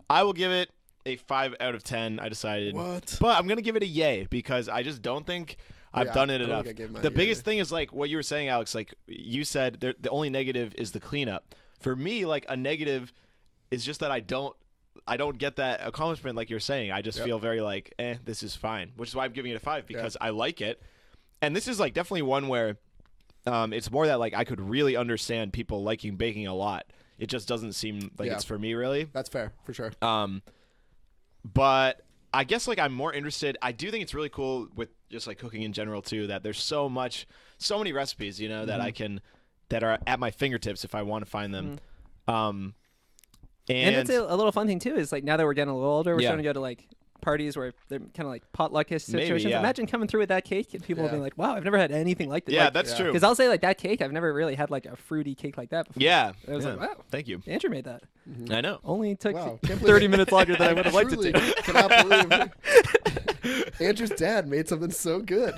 I will give it a 5 out of 10. I decided. What? But I'm going to give it a yay because I just don't think I've done it I don't enough. think I gave mine The a biggest yay. thing is like what you were saying, Alex. Like you said, the only negative is the cleanup. For me, like a negative is just that I don't get that accomplishment like you're saying. I just feel very like, this is fine, which is why I'm giving it a 5 because I like it. And this is like definitely one where it's more that like I could really understand people liking baking a lot. It just doesn't seem like it's for me really. That's fair, for sure. But I guess like I'm more interested. I do think it's really cool with just like cooking in general too, that there's so many recipes, you know, that are at my fingertips if I want to find them. And it's a little fun thing too is like now that we're getting a little older, we're starting to go to like parties where they're kind of like potluckish situations. yeah. Imagine coming through with that cake and people will be like, "Wow, I've never had anything like this." Yeah, like, that's true. Because I'll say like that cake, I've never really had like a fruity cake like that before. Yeah. I was like, wow, Thank you. Andrew made that. I know. Only took Wow. 30 minutes longer than I would have liked it Truly to. cannot believe Andrew's dad made something so good.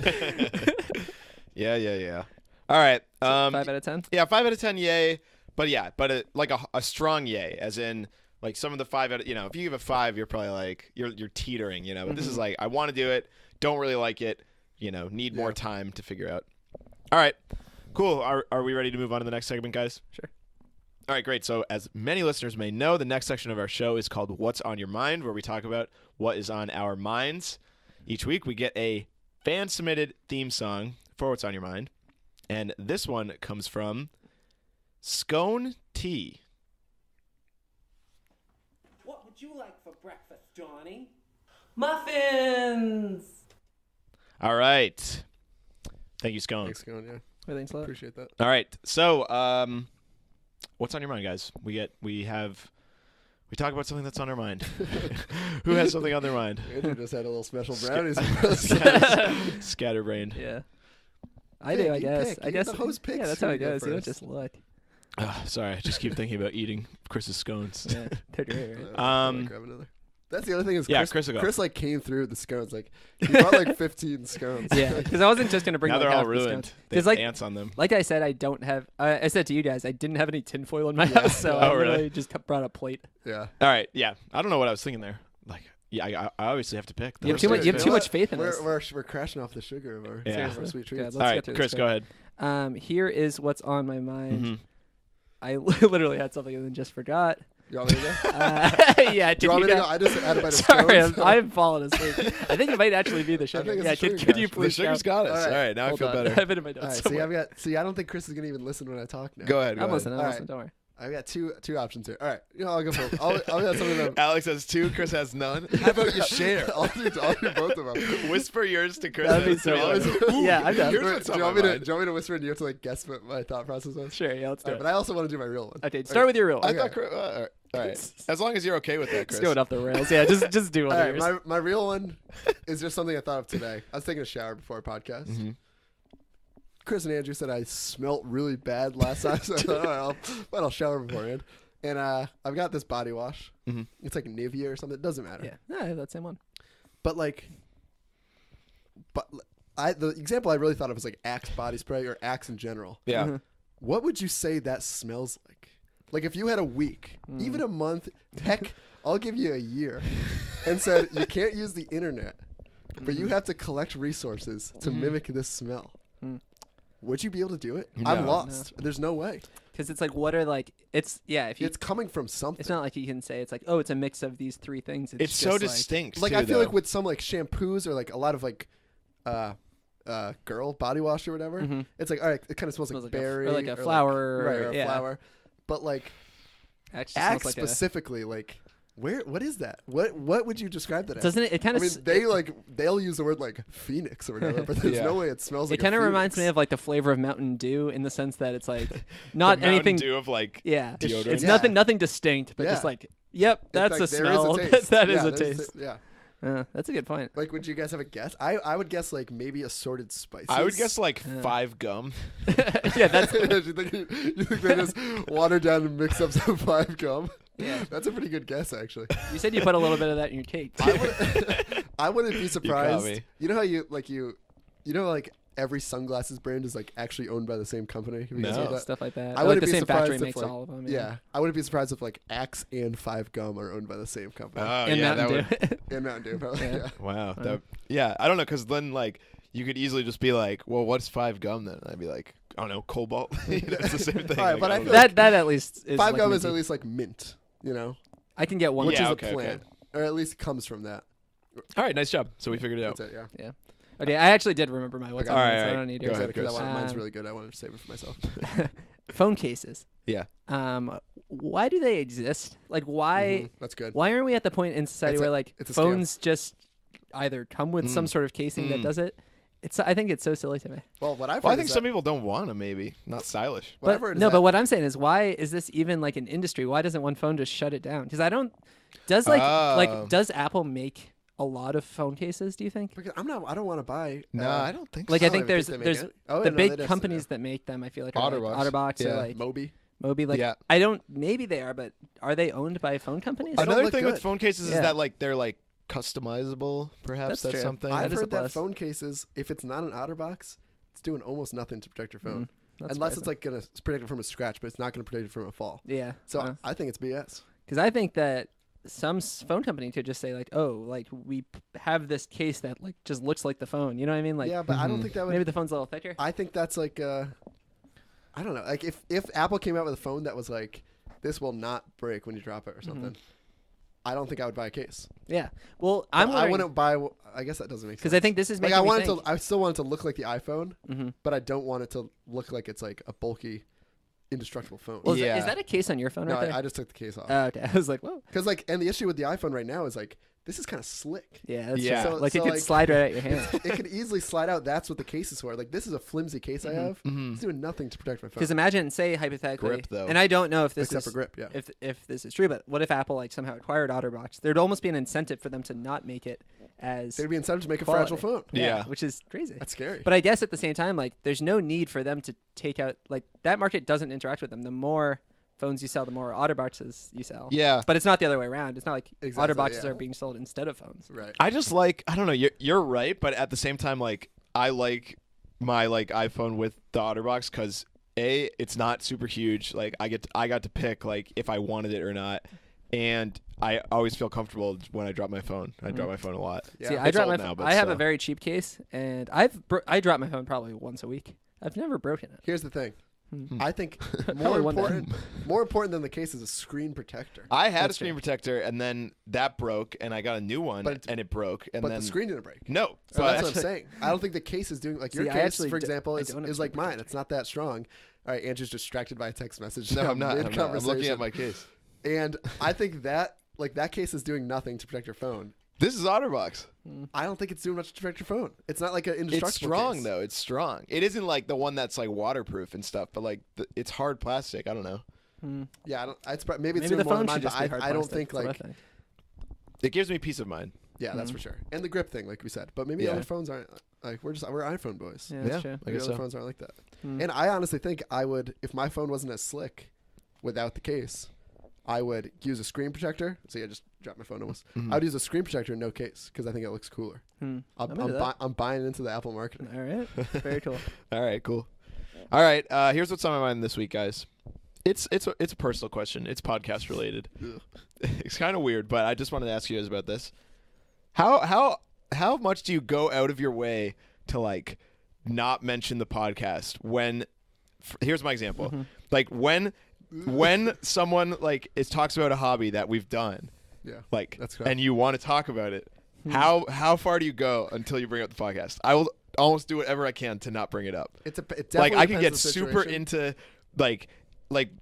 Yeah. All right. 5 out of 10. Yeah, 5 out of 10, yay. But like a strong yay, as in like some of the 5 out of, if you give a 5, you're probably like you're teetering, But this is like I want to do it, don't really like it, need more time to figure out. All right, cool. Are we ready to move on to the next segment, guys? Sure. All right, great. So as many listeners may know, the next section of our show is called What's on Your Mind, where we talk about what is on our minds. Each week we get a fan-submitted theme song for What's on Your Mind, and this one comes from Scone Tea. What would you like for breakfast, Johnny? Muffins! All right. Thank you, Scone. Thanks, Scone, yeah. Thanks a lot. Appreciate that. All right. So, what's on your mind, guys? We talk about something that's on our mind. Who has something on their mind? Andrew just had a little special brownies. Scatterbrained. Yeah. I Yeah, do, I you guess. pick. I guess. The host picks yeah, that's who how to it go goes. You don't first. just look. Sorry, I just keep thinking about eating Chris's scones. Yeah, they're great, right? Grab another. That's the other thing is Yeah, Chris, Chris will go. Chris like came through with the scones. Like he brought like 15 scones. Yeah, because I wasn't just gonna bring. Now like they're all half the ruined. scones. They 'Cause, have like, ants on them. like I said, I don't have. I said to you guys, I didn't have any tinfoil in my house, so I really? literally just brought a plate. Yeah. All right. Yeah. I don't know what I was thinking there. Like, yeah, I obviously have to pick. You have too much. You have too much faith in us. We're crashing off the sugar of our, Yeah. of our sweet Yeah, treats. let's All get right, through Chris, this go quick. ahead. Here is what's on my mind. Mhm. I literally had something and then just forgot. You want me to go? Yeah, Do you want me to go? I just had a bite of Sorry, scones. I'm falling asleep. I think it might actually be the sugar. think it's Yeah, the sugar, could you guys. please The sugar's count? got us. All All right. right, now I Hold feel on. better. I have it in my notes All right, somewhere. I don't think Chris is gonna even listen when I talk now. Go ahead. I'm listening. All I'm right. listening. Don't worry. I've got two options here. All right, I'll go for. I'll get some of them. Alex has 2. Chris has none. How about you share? I'll do both of them. Whisper yours to Chris. That'd be and so be funny. "Ooh, Yeah, I'm down. Here's Do what's you on want my me to? mind." Do you want me to whisper and you have to like guess what my thought process was? Sure. Yeah, let's do All right, it. but I also want to do my real one. Okay, start with your real. I one. thought Chris, all right. As long as you're okay with that, It's Chris. going off the rails. Yeah, just do one All of right, yours. my real one is just something I thought of today. I was taking a shower before our podcast. Mhm. Chris and Andrew said I smelt really bad last time, so I thought, all right, I'll shower beforehand. And I've got this body wash. Mhm. It's like Nivea or something. It doesn't matter. Yeah, no, I have that same one. But the example I really thought of was like Axe body spray or Axe in general. Yeah. Mhm. What would you say that smells like? Like if you had a week, even a month, heck, I'll give you a year, and said you can't use the internet, but you have to collect resources to mimic this smell. Would you be able to do it? I'm No. lost. There's no way. Because it's like, what are like? If you, It's coming from something. it's not like you can say it's like, oh, it's a mix of these 3 things. It's just so like, distinct. Like too, I feel though. like with some like shampoos or like a lot of like girl body wash or whatever. Mhm. It's like, all right, it kind of smells Smells like like berry or like a flower, right, or a yeah. flower. But like Actually Axe smells like specifically, like what is that? What would you describe that as? doesn't it? It kind I of. mean, they'll use the word like phoenix or whatever, but there's Yeah. no way it smells like It kind of a reminds me phoenix. of like the flavor of Mountain Dew in the sense that it's like The not Mountain anything. Dew of like Yeah, deodorant. it's Yeah. nothing distinct, but just Yeah. like, yep, It's that's like, a there is smell. taste. That is Yeah, a there's taste. yeah. That's a good point. Like, would you guys have a guess? I would guess like maybe assorted spices. I would guess like 5 gum. Yeah, that's you think they just water down and mix up some 5 gum? Yeah. That's a pretty good guess, actually. you said you put a little bit of that in your cake. I wouldn't be surprised. me. You know how you know like every sunglasses brand is like actually owned by the same company. Have you guys No. heard that? Stuff like that. I Or, like wouldn't the be same factory surprised if, makes like- all of them. Yeah, I wouldn't be surprised if like Axe and 5 Gum are owned by the same company. Oh And yeah, that Mountain would. Dew. And Mountain Dew, probably. Yeah. Yeah. Wow. I don't know, because then like you could easily just be like, well, what's 5 gum then? I'd be like, I don't know, cobalt. It's the same thing. All right, Like, but I don't feel know. that at least is 5 like Gum is minty. at least like mint, you know, I can get one. which Yeah, is okay, a plant, or at least comes from that. All right, nice job. So we figured it out. That's it. Yeah. Yeah. Okay, I actually did remember my what's Okay. on All mine, so right, I don't need go yours. ahead, Because Chris. mine's really good. I wanted to save it for myself. Phone cases. Yeah. Why do they exist? Like, why? Mhm, that's good. Why aren't we at the point in society It's a- where like it's a scam. phones just either come with some Mm. sort of casing that Mm. does it? I think it's so silly to me. Well, what I've Well, I heard think is some that- people don't want them. Maybe not stylish. what I've But heard is no, that- but what I'm saying is, why is this even like an industry? Why doesn't one phone just shut it down? Because I don't. Does Oh. does Apple make a lot of phone cases? Do you think? Because I don't want to buy. No, I don't think Like so. I think even there's think they make there's it. Oh, the no, big they just- companies that make them. I feel like are like Otterbox. Otterbox Yeah. or like Moby. Moby. Like Yeah. I don't. Maybe they are, but are they owned by phone companies? don't Another look thing with good. phone cases Yeah. is that like they're like customizable. Perhaps That's that's true. something. I've is a heard that plus. phone cases, if it's not an OtterBox, it's doing almost nothing to protect your phone. That's Unless surprising. it's like going to protect it from a scratch, but it's not going to protect it from a fall. Yeah. So I think it's BS. Because I think that some phone company could just say like, oh, like we have this case that like just looks like the phone. You know what I mean? Like Yeah, but I don't think that would. maybe the phone's a little thicker. I think that's like I don't know. Like if Apple came out with a phone that was like this will not break when you drop it or something, I don't think I would buy a case. Yeah. Well, But I'm I wondering wouldn't buy. I guess that doesn't make sense. because I think this is like making I me want it think. to. I still want it to look like the iPhone, Mhm. but I don't want it to look like it's like a bulky, indestructible phone. Well, Yeah. is that a case on your phone no, right there? I just took the case off. Oh, okay. I was like, whoa. Because like, and the issue with the iPhone right now is like this is kind of slick. Yeah, that's Yeah. true. So- Like so, it could like- slide right out your hand. It could easily slide out. That's what the case is for. Like this is a flimsy case I have. Mhm. It's doing nothing to protect my phone. Because imagine, say hypothetically, Grip, though. and I don't know if this Except is for grip, yeah. if this is true, but what if Apple like somehow acquired OtterBox? There'd almost be an incentive for them to not make it as There'd be incentive to make a quality. fragile phone. Yeah. which is crazy. That's scary. But I guess at the same time, like, there's no need for them to take out like that market doesn't interact with them. The more phones you sell, the more OtterBoxes you sell. Yeah. But it's not the other way around. It's not like Exactly, OtterBoxes yeah. are being sold instead of phones. Right. I just like I don't know. You're right, but at the same time, like I like my like iPhone with the OtterBox because it's not super huge. Like I got to pick like if I wanted it or not, and I always feel comfortable when I drop my phone. I drop my phone a lot. Yeah. See, It's I drop my old now, phone. but I have a still. very cheap case, and I drop my phone probably once a week. I've never broken it. Here's the thing. I think Probably more one day. more important than the case is a screen protector. I had That's a screen true. protector, and then that broke, and I got a new one, But and it broke, and but then the screen didn't break. no. So but that's what I'm saying. I don't think the case is doing like your See, I case, actually for d- example, I is, don't have is like mine. It's not that strong. All right, Andrew's distracted by a text message. no, now I'm not. I'm not. I'm mid-conversation. looking at my case. And I think that like that case is doing nothing to protect your phone. This is OtterBox. I don't think it's doing much to protect your phone. It's not like an It's indestructible strong case. though. It's strong. It isn't like the one that's like waterproof and stuff, but like it's hard plastic. I don't know. Yeah, I don't, maybe it's Maybe doing the more phone than mine, should just but be hard I don't plastic. think That's what like I think. It gives me peace of mind. yeah, that's for sure. And the grip thing, like we said, but maybe Yeah. other phones aren't like we're iPhone boys. Yeah, that's Yeah. true. I Maybe guess other so. phones aren't like that. And I honestly think I would, if my phone wasn't as slick without the case, I would use a screen protector. See, I just dropped my phone almost. I would use a screen protector and no case because I think it looks cooler. I'm I'm into that. I'm buying into the Apple marketing. All right, very cool. All right, cool. All right, here's what's on my mind this week, guys. It's a personal question. It's podcast related. It's kind of weird, but I just wanted to ask you guys about this. How much do you go out of your way to like not mention the podcast when? Here's my example. Like when someone like talks about a hobby that we've done, Yeah, like, that's correct. and you want to talk about it, how far do you go until you bring up the podcast? almost do whatever I can to not bring it up. It Like definitely I can depends get on the super situation. into like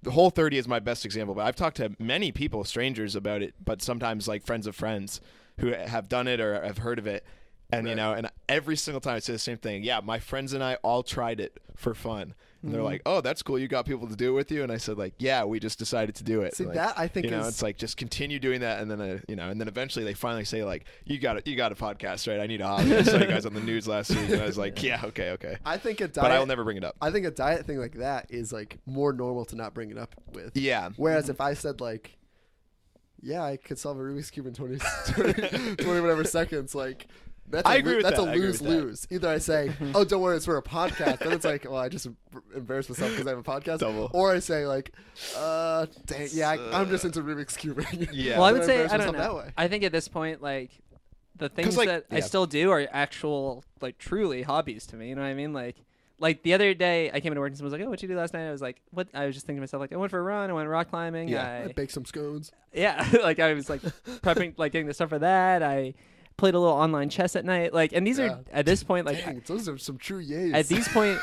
the Whole30 is my best example, but I've talked to many people, strangers, about it, but sometimes like friends of friends who have done it or have heard of it. And, Right. and every single time I say the same thing. Yeah, my friends and I all tried it for fun. And they're like, oh, that's cool. You got people to do it with you. And I said, like, yeah, we just decided to do it. See, like, that I think is it's like, just continue doing that. And then, and then eventually they finally say, like, you got a podcast, right? I need a hobby. I saw you guys on the news last week. And I was like, yeah, okay. I think a diet. But I will never bring it up. I think a diet thing like that is like more normal to not bring it up with. Yeah. Whereas if I said like, yeah, I could solve a Rubik's Cube in 20 whatever seconds, like that's I agree with that's that. a I agree with that. lose-lose. Either I say, oh, don't worry, it's for a podcast. Then it's like, well, I just embarrassed myself because I have a podcast. Double. Or I say like, dang, yeah, I'm just into Rubik's Cubing. Yeah. Well, I Then would say embarrass I don't myself know. that way. I think at this point, like the things like, that I yeah. still do are actual, like truly hobbies to me. You know what I mean? Like the other day, I came into work and someone was like, "Oh, what'd you do last night?" I was like, "What?" I was just thinking to myself, like, "I went for a run. I went rock climbing. Yeah. I bake some scones. Yeah, like I was like prepping, like getting the stuff for that. I played a little online chess at night. Like, and these Yeah. are at this point, like Dang, those are some true yays. at these point,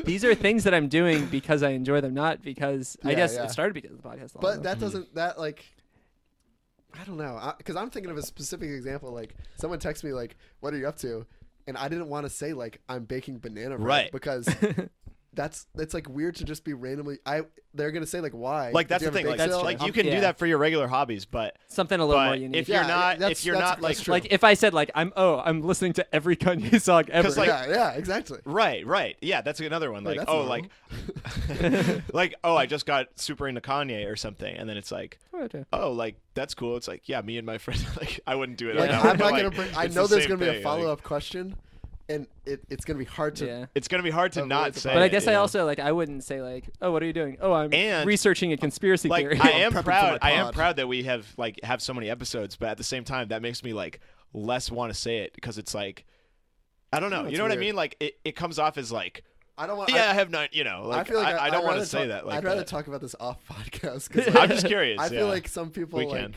these are things that I'm doing because I enjoy them, not because I Yeah, guess yeah. it started because of the podcast. But that doesn't like I don't know because I'm thinking of a specific example. Like someone texts me like, "What are you up to?" And I didn't want to say like I'm baking banana bread Right. because it's like weird to just be randomly. They're gonna say like why? Like, Do that's you the have a thing. bake Like, sale? like you I'm- can do yeah. that for your regular hobbies, but something a little more but unique. if you're Yeah, not, that's- if you're that's- not like that's true. Like if I said like I'm listening to every Kanye song ever. 'Cause, like- yeah, exactly. Right. Yeah, that's another one. Wait, Like, that's oh, normal. like, I just got super into Kanye or something, and then it's like, Oh, okay. oh, like that's cool. It's like, yeah, me and my friend, like, I wouldn't do it. Like right now, I'm but, not like, gonna bring. I it's know the there's same gonna be thing, a like, follow up question, and it's gonna be hard to. Yeah. it's gonna be hard to Avoid not the say. But I it, guess you I know? also like I wouldn't say like, oh, what are you doing? Oh, I'm And, researching a conspiracy like theory. I am prepping for proud. my I am pod. proud that we have so many episodes, but at the same time, that makes me like less want to say it because it's like, I don't know. That's You know what I weird. mean? Like it comes off as like, I don't want. yeah, I have not. You know, like I feel like I don't I'd want to rather say talk- that. Like I'd rather that. talk about this off podcast. 'Cause I'm just curious. I feel yeah. like some people We like can.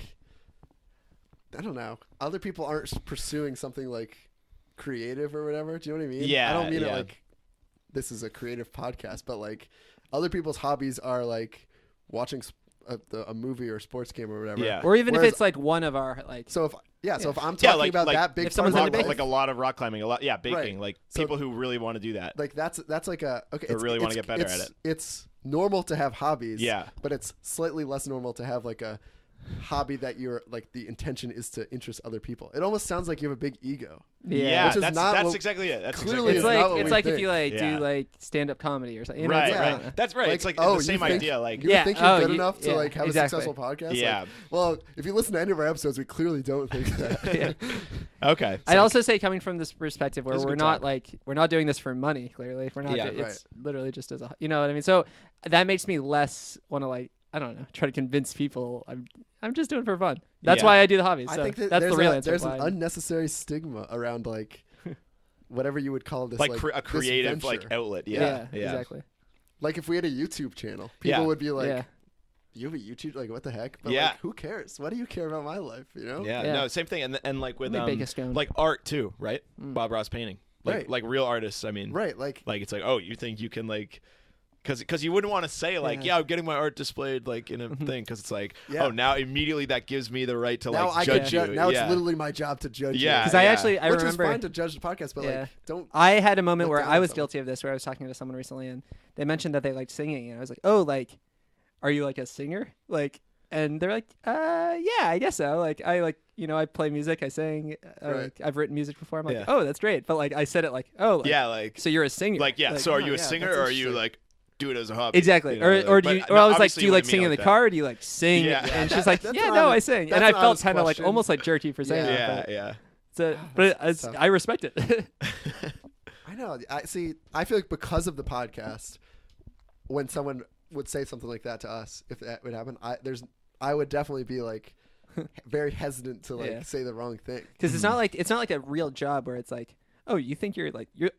I don't know. Other people aren't pursuing something like creative or whatever. Do you know what I mean? Yeah, I don't mean it yeah. like this is a creative podcast, but like other people's hobbies are like watching a movie or sports game or whatever. Yeah. or even if Whereas- it's like one of our like. So if so if I'm talking Yeah, like- about like that big if part someone's of my into rock, life, like a lot of rock climbing, a lot, yeah, baking, Right. like So- people who really want to do that. like that's like a okay. Or really wanna get better at it's- it. It's normal to have hobbies. Yeah. But it's slightly less normal to have like a hobby that you're like the intention is to interest other people. It almost sounds like you have a big ego. Yeah, Which is that's not that's what- exactly it. That's clearly exactly It's it. not like what it's we like if think. you like Yeah. do like stand up comedy or something. You know, Right, it's Yeah. right. That's right. Like, It's like oh, the same you think, idea. Like, you Yeah, think you're oh, good you- enough to yeah, like have exactly. a successful podcast? Yeah. Like, well, if you listen to any of our episodes, we clearly don't think that. Yeah. okay. I'd also say coming from this perspective where This is we're good not talk. like we're not doing this for money. Clearly, we're not. Yeah. It's literally just as a you know what I mean. So that makes me less want to like I don't know try to convince people I'm just doing it for fun. That's Yeah. why I do the hobby. I So think that that's the real answer. there's why an I'm- unnecessary stigma around like whatever you would call this, like like a this creative like venture. outlet. yeah, Yeah. exactly. Like if we had a YouTube channel, people Yeah. would be like, yeah. "You have a YouTube? Like what the heck?" But Yeah. like, who cares? What do you care about my life? You know? Yeah. Yeah. No, same thing. And like with Let me bake a scone. like art too, right? Mm. Bob Ross painting. Like Right. like real artists. I mean, Right. Like like it's like, oh, you think you can like because you wouldn't want to say like, yeah, I'm getting my art displayed like in a thing because it's like, Yeah. oh, now immediately that gives me the right to now like I judge can you. now yeah. it's literally my job to judge Yeah. Because you. I yeah. actually I Which remember is fine to judge the podcast, but Yeah. like don't. I had a moment Look where down I on was someone. guilty of this, where I was talking to someone recently, and they mentioned that they liked singing, and I was like, "Oh, like, are you like a singer?" Like, and they're like, "Yeah, I guess so. Like, I play music, I sing, Right. like, I've written music before." I'm like, Yeah. "Oh, that's great," but like, I said it like, "Oh, like, Yeah, like so you're a singer?" like yeah. So are oh, you a yeah, singer that's or are you interesting. like do it as a hobby? Exactly. You know, or like, do you? but Or I was like, obviously "Do you like wouldn't mean sing it in the like car? Or do you like sing?" Yeah. And she's like, That's "Yeah, an no, I honest- sing," that's and I an felt honest kind of like question. almost like jerky for saying Yeah. that. Yeah, yeah. So, but That's tough. I respect it. I know. I see. I feel like because of the podcast, when someone would say something like that to us, if that would happen, I would definitely be like very hesitant to like Yeah. say the wrong thing. Because it's not like a real job where it's like, oh, you think you're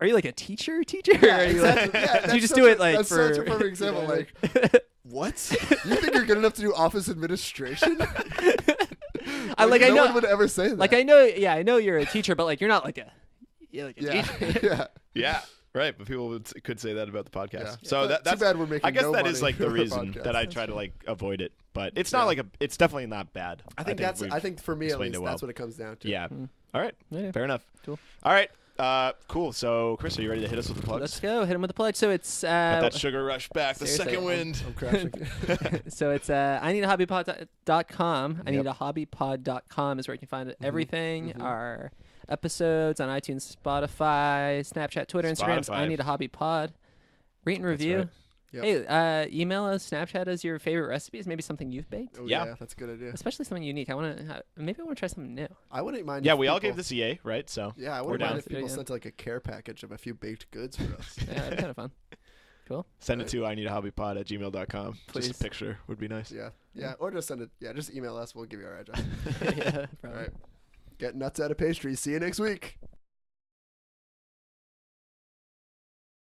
are you like a teacher? Or Yeah, are you exactly. like, Yeah, do you that's just such do a- it like that's for such a perfect example, you know, like, what? You think you're good enough to do office administration? I no know one would ever say that. like I know you're a teacher, but like you're not like a You look Yeah. cheap. Yeah. Yeah, right. But people could say that about the podcast. Yeah. So But that's too bad we're making I guess no that is money like the for our reason podcast. that I try to like avoid it. But it's not it's definitely not bad. I think that's. we've I think for me at explained least, it well. that's what it comes down to. Yeah. All right. Yeah. Fair enough. Cool. All right. Cool. So, Chris, are you ready to hit us with the plugs? Let's go. Hit him with the plug. So it's Got that sugar rush back. The seriously, second wind. I'm crashing. so it's INAHhobbypod.com. Yep. INAHhobbypod.com is where you can find everything. Our episodes on iTunes, Spotify, Snapchat, Twitter, Instagram. Spotify. I Need a Hobby Pod. Rate and review. right. Yep. Hey, email us, Snapchat us your favorite recipes. Maybe something you've baked, Oh, Yeah. yeah, that's a good idea. especially something unique. Maybe I want to try something new. I wouldn't mind. Yeah, if we all people- gave this EA, right? So Yeah, I we're wouldn't down. mind if people Yeah. sent like a care package of a few baked goods for us. Yeah, that'd be kind of fun. Cool. send it to ineedahobbypod@gmail.com. Just Please. a picture would be nice. Yeah, or just send it. Yeah, just email us. We'll give you our address. Yeah, All probably. right. Get nuts out of pastries. See you next week.